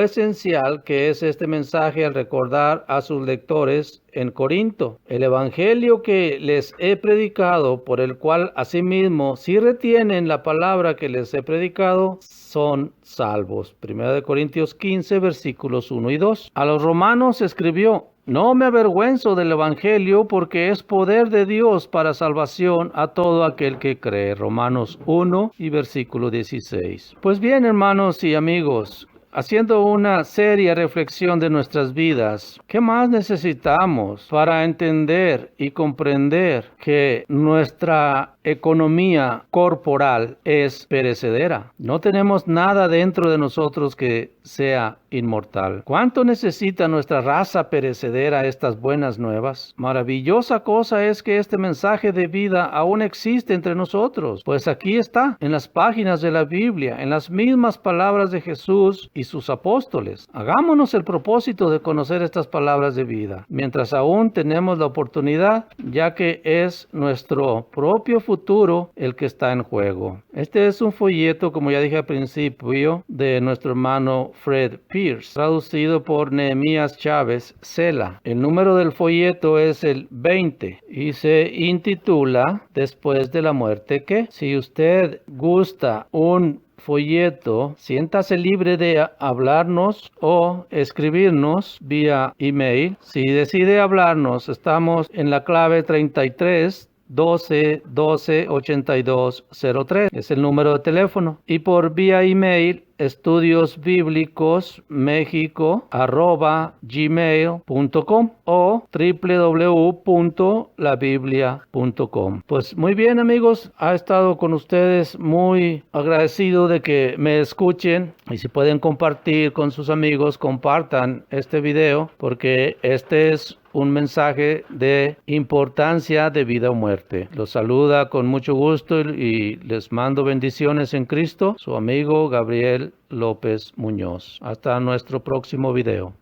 esencial que es este mensaje al recordar a sus lectores en Corinto: el evangelio que les he predicado, por el cual asimismo, si retienen la palabra que les he predicado, son salvos. 1 Corintios 15, versículos 1 y 2. A los romanos escribió: "No me avergüenzo del evangelio, porque es poder de Dios para salvación a todo aquel que cree". Romanos 1 y versículo 16. Pues bien, hermanos y amigos, haciendo una seria reflexión de nuestras vidas, ¿qué más necesitamos para entender y comprender que nuestra economía corporal es perecedera? No tenemos nada dentro de nosotros que sea inmortal. ¿Cuánto necesita nuestra raza perecedera estas buenas nuevas? Maravillosa cosa es que este mensaje de vida aún existe entre nosotros, pues aquí está, en las páginas de la Biblia, en las mismas palabras de Jesús y sus apóstoles. Hagámonos el propósito de conocer estas palabras de vida, mientras aún tenemos la oportunidad, ya que es nuestro propio futuro el que está en juego. Este es un folleto, como ya dije al principio, de nuestro hermano Fred Pierce, traducido por Nehemías Chávez Cela. El número del folleto es el 20 y se intitula "Después de la muerte, ¿qué?". Si usted gusta un folleto, siéntase libre de hablarnos o escribirnos vía email. Si decide hablarnos, estamos en la clave 33 12 12 82 03. Es el número de teléfono. Y por vía email, estudiosbiblicos@gmail.com o www.labiblia.com. Pues muy bien, amigos, ha estado con ustedes, muy agradecido de que me escuchen, y si pueden compartir con sus amigos, compartan este video, porque este es un mensaje de importancia de vida o muerte. Los saluda con mucho gusto y les mando bendiciones en Cristo, su amigo Gabriel López Muñoz. Hasta nuestro próximo video.